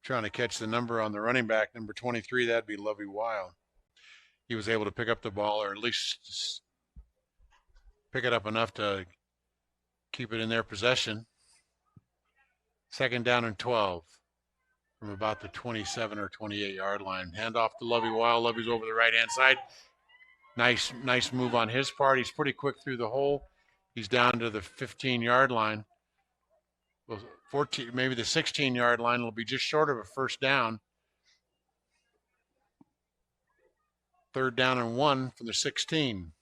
Trying to catch the number on the running back, number 23, that'd be Lovey Weil. He was able to pick up the ball, or at least pick it up enough to keep it in their possession. Second down and 12 from about the 27 or 28-yard line. Hand off to Lovey Weil. Lovey's over the right-hand side. Nice move on his part. He's pretty quick through the hole. He's down to the 15-yard line. Well, 14, maybe the 16-yard line will be just short of a first down. 3rd down and 1 from the 16.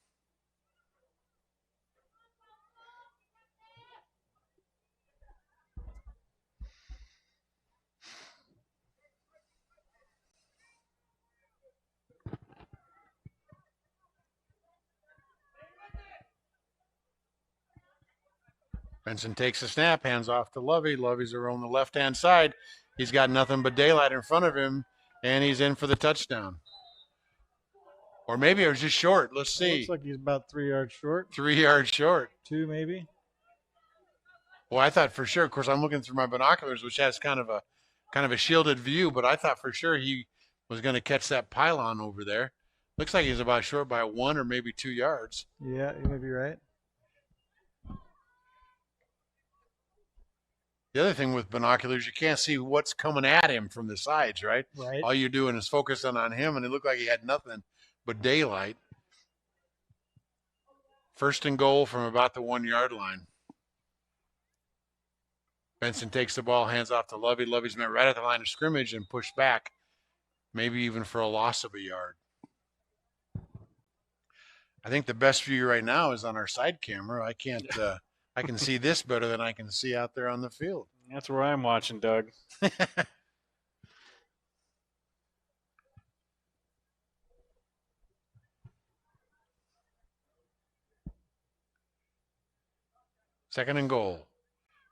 Benson takes the snap, hands off to Lovey. Lovey's on the left-hand side. He's got nothing but daylight in front of him, and he's in for the touchdown. Or maybe it was just short. Let's see. Looks like he's about 3 yards short. 3 yards short. 2 maybe. Well, I thought for sure. Of course, I'm looking through my binoculars, which has kind of a shielded view, but I thought for sure he was going to catch that pylon over there. Looks like he's about short by 1 or maybe 2 yards. Yeah, you may be right. The other thing with binoculars, you can't see what's coming at him from the sides, right? Right. All you're doing is focusing on him, and it looked like he had nothing but daylight. 1st and goal from about the 1-yard line. Benson takes the ball, hands off to Lovey. Lovey's met right at the line of scrimmage and pushed back, maybe even for a loss of a yard. I think the best view right now is on our side camera. I can't. I can see this better than I can see out there on the field. That's where I'm watching, Doug. 2nd and goal.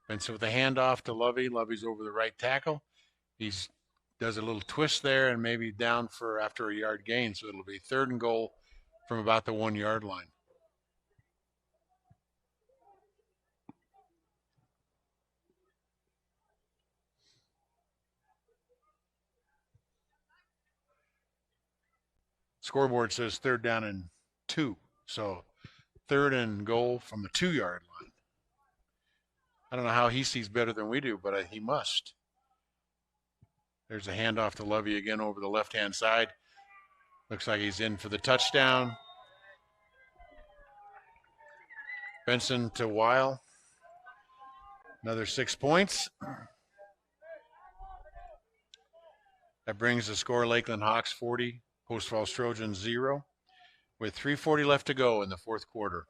Benson with a handoff to Lovey. Lovey's over the right tackle. He does a little twist there and maybe down for after a yard gain. So it'll be 3rd and goal from about the 1-yard line. Scoreboard says 3rd down and 2. So 3rd and goal from the 2-yard line. I don't know how he sees better than we do, but he must. There's a handoff to Lovey again over the left-hand side. Looks like he's in for the touchdown. Benson to Weil. Another 6 points. That brings the score Lakeland Hawks 40, Post Falls Trojans 0, with 3:40 left to go in the 4th quarter.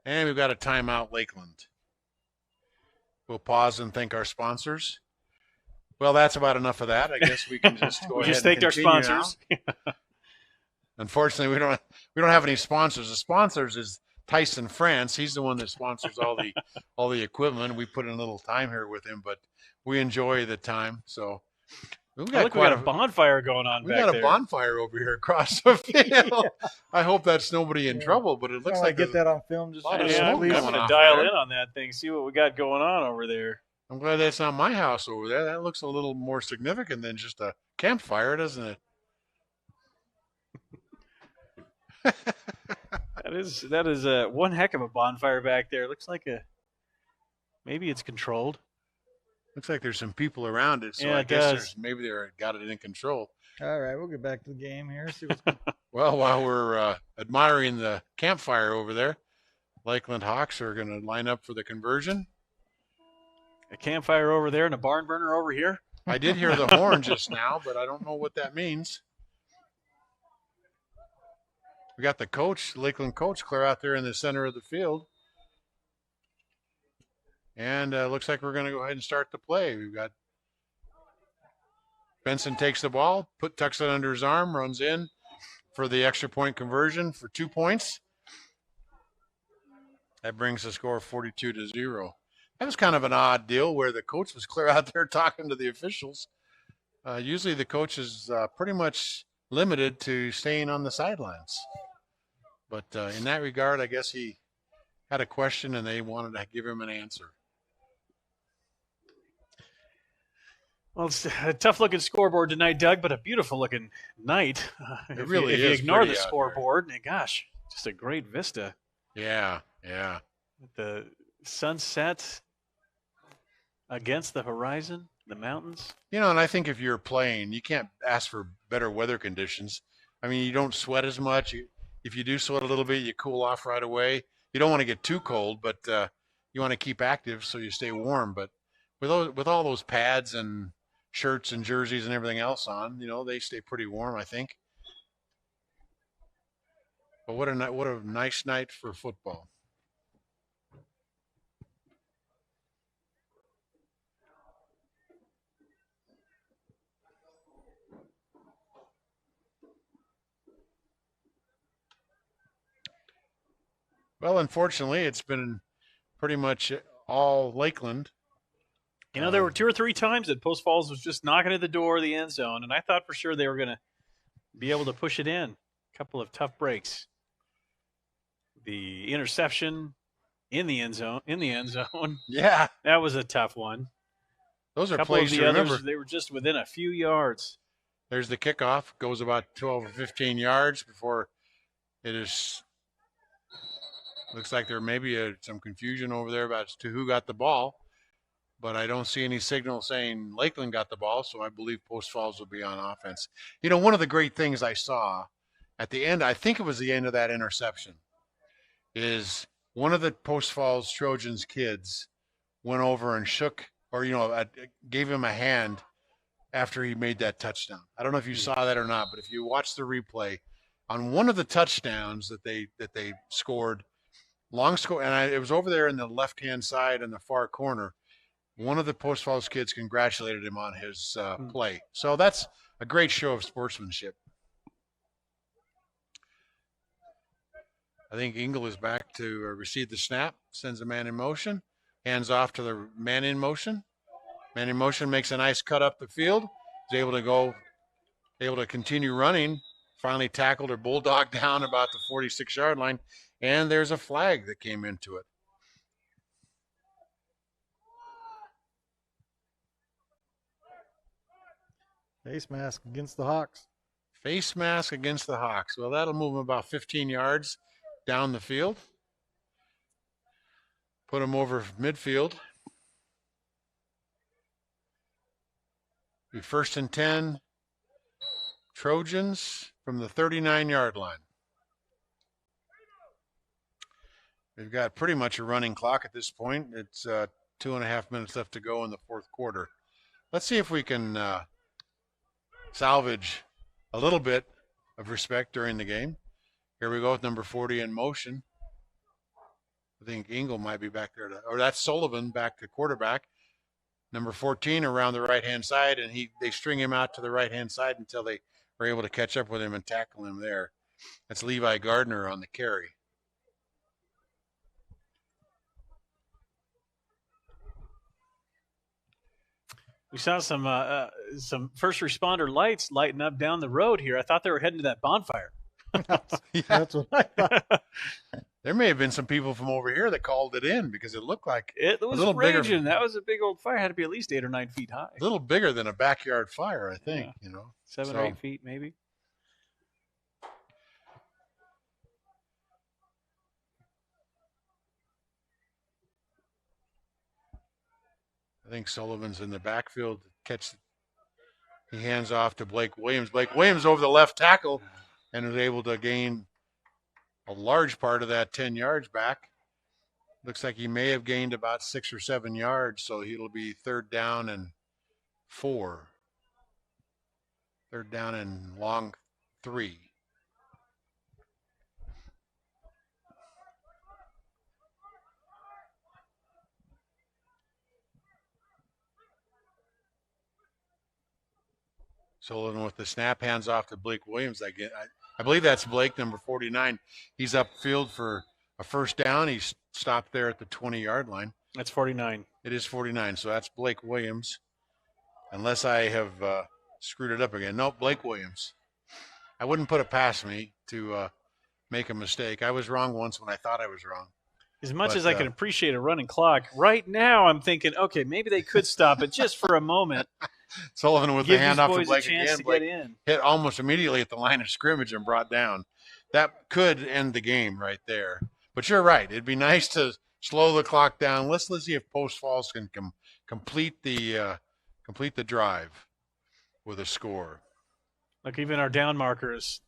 And we've got a timeout, Lakeland. We'll pause and thank our sponsors. Well, that's about enough of that. I guess we can just go We ahead just and thanked our continue sponsors. now. Unfortunately, we don't have any sponsors. The sponsors is Tyson France. He's the one that sponsors all the equipment. We put in a little time here with him, but we enjoy the time. So we We got a bonfire going on we back got there. a bonfire over here across the field. I hope that's nobody in trouble, but it looks like get that on film. Just lot of Yeah, I'm smoke going coming to off dial there. in on that thing, see what we got going on over there. I'm glad that's not my house over there. That looks a little more significant than just a campfire, doesn't it? That is one heck of a bonfire back there. Looks like maybe it's controlled. Looks like there's some people around it, so Yeah, I it guess does. maybe they're got it in control. All right, we'll get back to the game here. See what's going on. Well, while we're admiring the campfire over there, Lakeland Hawks are going to line up for the conversion. A campfire over there and a barn burner over here. I did hear the horn just now, but I don't know what that means. We got the coach, Lakeland coach, clear out there in the center of the field. And looks like we're going to go ahead and start the play. We've got Benson takes the ball, tucks it under his arm, runs in for the extra point conversion for 2 points. That brings the score 42-0. That was kind of an odd deal where the coach was clear out there talking to the officials. Usually the coach is pretty much limited to staying on the sidelines. But in that regard, I guess he had a question and they wanted to give him an answer. Well, it's a tough-looking scoreboard tonight, Doug, but a beautiful-looking night. It really if you is ignore the pretty out scoreboard, gosh, just a great vista. Yeah. The sunset against the horizon, the mountains. You know, and I think if you're playing, you can't ask for better weather conditions. I mean, you don't sweat as much. If you do sweat a little bit, you cool off right away. you don't want to get too cold, but you want to keep active so you stay warm. But with all those pads and shirts and jerseys and everything else on, they stay pretty warm, I think. But what a nice night for football. Well, unfortunately, it's been pretty much all Lakeland. There were 2 or 3 times that Post Falls was just knocking at the door of the end zone, and I thought for sure they were going to be able to push it in. A couple of tough breaks. The interception in the end zone. Yeah. That was a tough one. Those are couple plays of to the remember. others, they were just within a few yards. There's the kickoff. Goes about 12 or 15 yards before it is. Looks like there may be some confusion over there about to who got the ball, but I don't see any signal saying Lakeland got the ball, so I believe Post Falls will be on offense. One of the great things I saw at the end, I think it was the end of that interception, is one of the Post Falls Trojans kids went over and shook or, gave him a hand after he made that touchdown. I don't know if you saw that or not, but if you watch the replay, on one of the touchdowns that they scored, long score, and it was over there in the left-hand side in the far corner, one of the Post Falls kids congratulated him on his play. So that's a great show of sportsmanship. I think Engel is back to receive the snap, sends a man in motion, hands off to the man in motion. Man in motion makes a nice cut up the field. Is able to continue running. Finally tackled or bulldogged down about the 46-yard line, and there's a flag that came into it. Face mask against the Hawks. Face mask against the Hawks. Well, that'll move them about 15 yards down the field. Put them over midfield. Be 1st and 10. Trojans from the 39-yard line. We've got pretty much a running clock at this point. It's 2.5 minutes left to go in the fourth quarter. Let's see if we can salvage a little bit of respect during the game. Here we go with number 40 in motion. I think Engel might be back there, or that's Sullivan back to quarterback. Number 14 around the right-hand side, and they string him out to the right-hand side until they were able to catch up with him and tackle him there. That's Levi Gardner on the carry. We saw some first responder lights lighting up down the road here. I thought they were heading to that bonfire. Yeah. That's what I thought. There may have been some people from over here that called it in because it looked like it was a little raging. Bigger. That was a big old fire. It had to be at least 8 or 9 feet high. A little bigger than a backyard fire, I think. Yeah. 7 or 8 feet, maybe. I think Sullivan's in the backfield. He hands off to Blake Williams. Blake Williams over the left tackle and is able to gain a large part of that 10 yards back. Looks like he may have gained about 6 or 7 yards, so it'll be 3rd down and 4. 3rd down and long 3. Sullivan with the snap, hands off to Blake Williams. I believe that's Blake, number 49. He's upfield for a 1st down. He's stopped there at the 20-yard line. That's 49. It is 49, so that's Blake Williams. Unless I have screwed it up again. Nope, Blake Williams. I wouldn't put it past me to make a mistake. I was wrong once when I thought I was wrong. As much as I can appreciate a running clock, right now I'm thinking, okay, maybe they could stop it just for a moment. Sullivan with the handoff to Blake again. Blake hit almost immediately at the line of scrimmage and brought down. That could end the game right there. But you're right. It'd be nice to slow the clock down. Let's see if Post Falls can complete the drive with a score. Like even our down marker is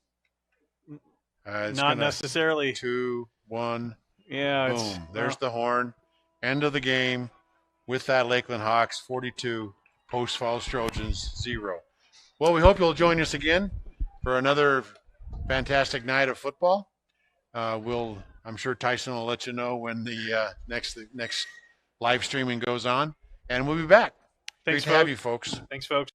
not necessarily 2-1. Yeah. Boom. There's the horn. End of the game with that Lakeland Hawks 42, Post Falls Trojans 0. Well, we hope you'll join us again for another fantastic night of football. I'm sure Tyson will let you know when the next live streaming goes on, and we'll be back. Thanks, Great to have you, folks. Thanks, folks.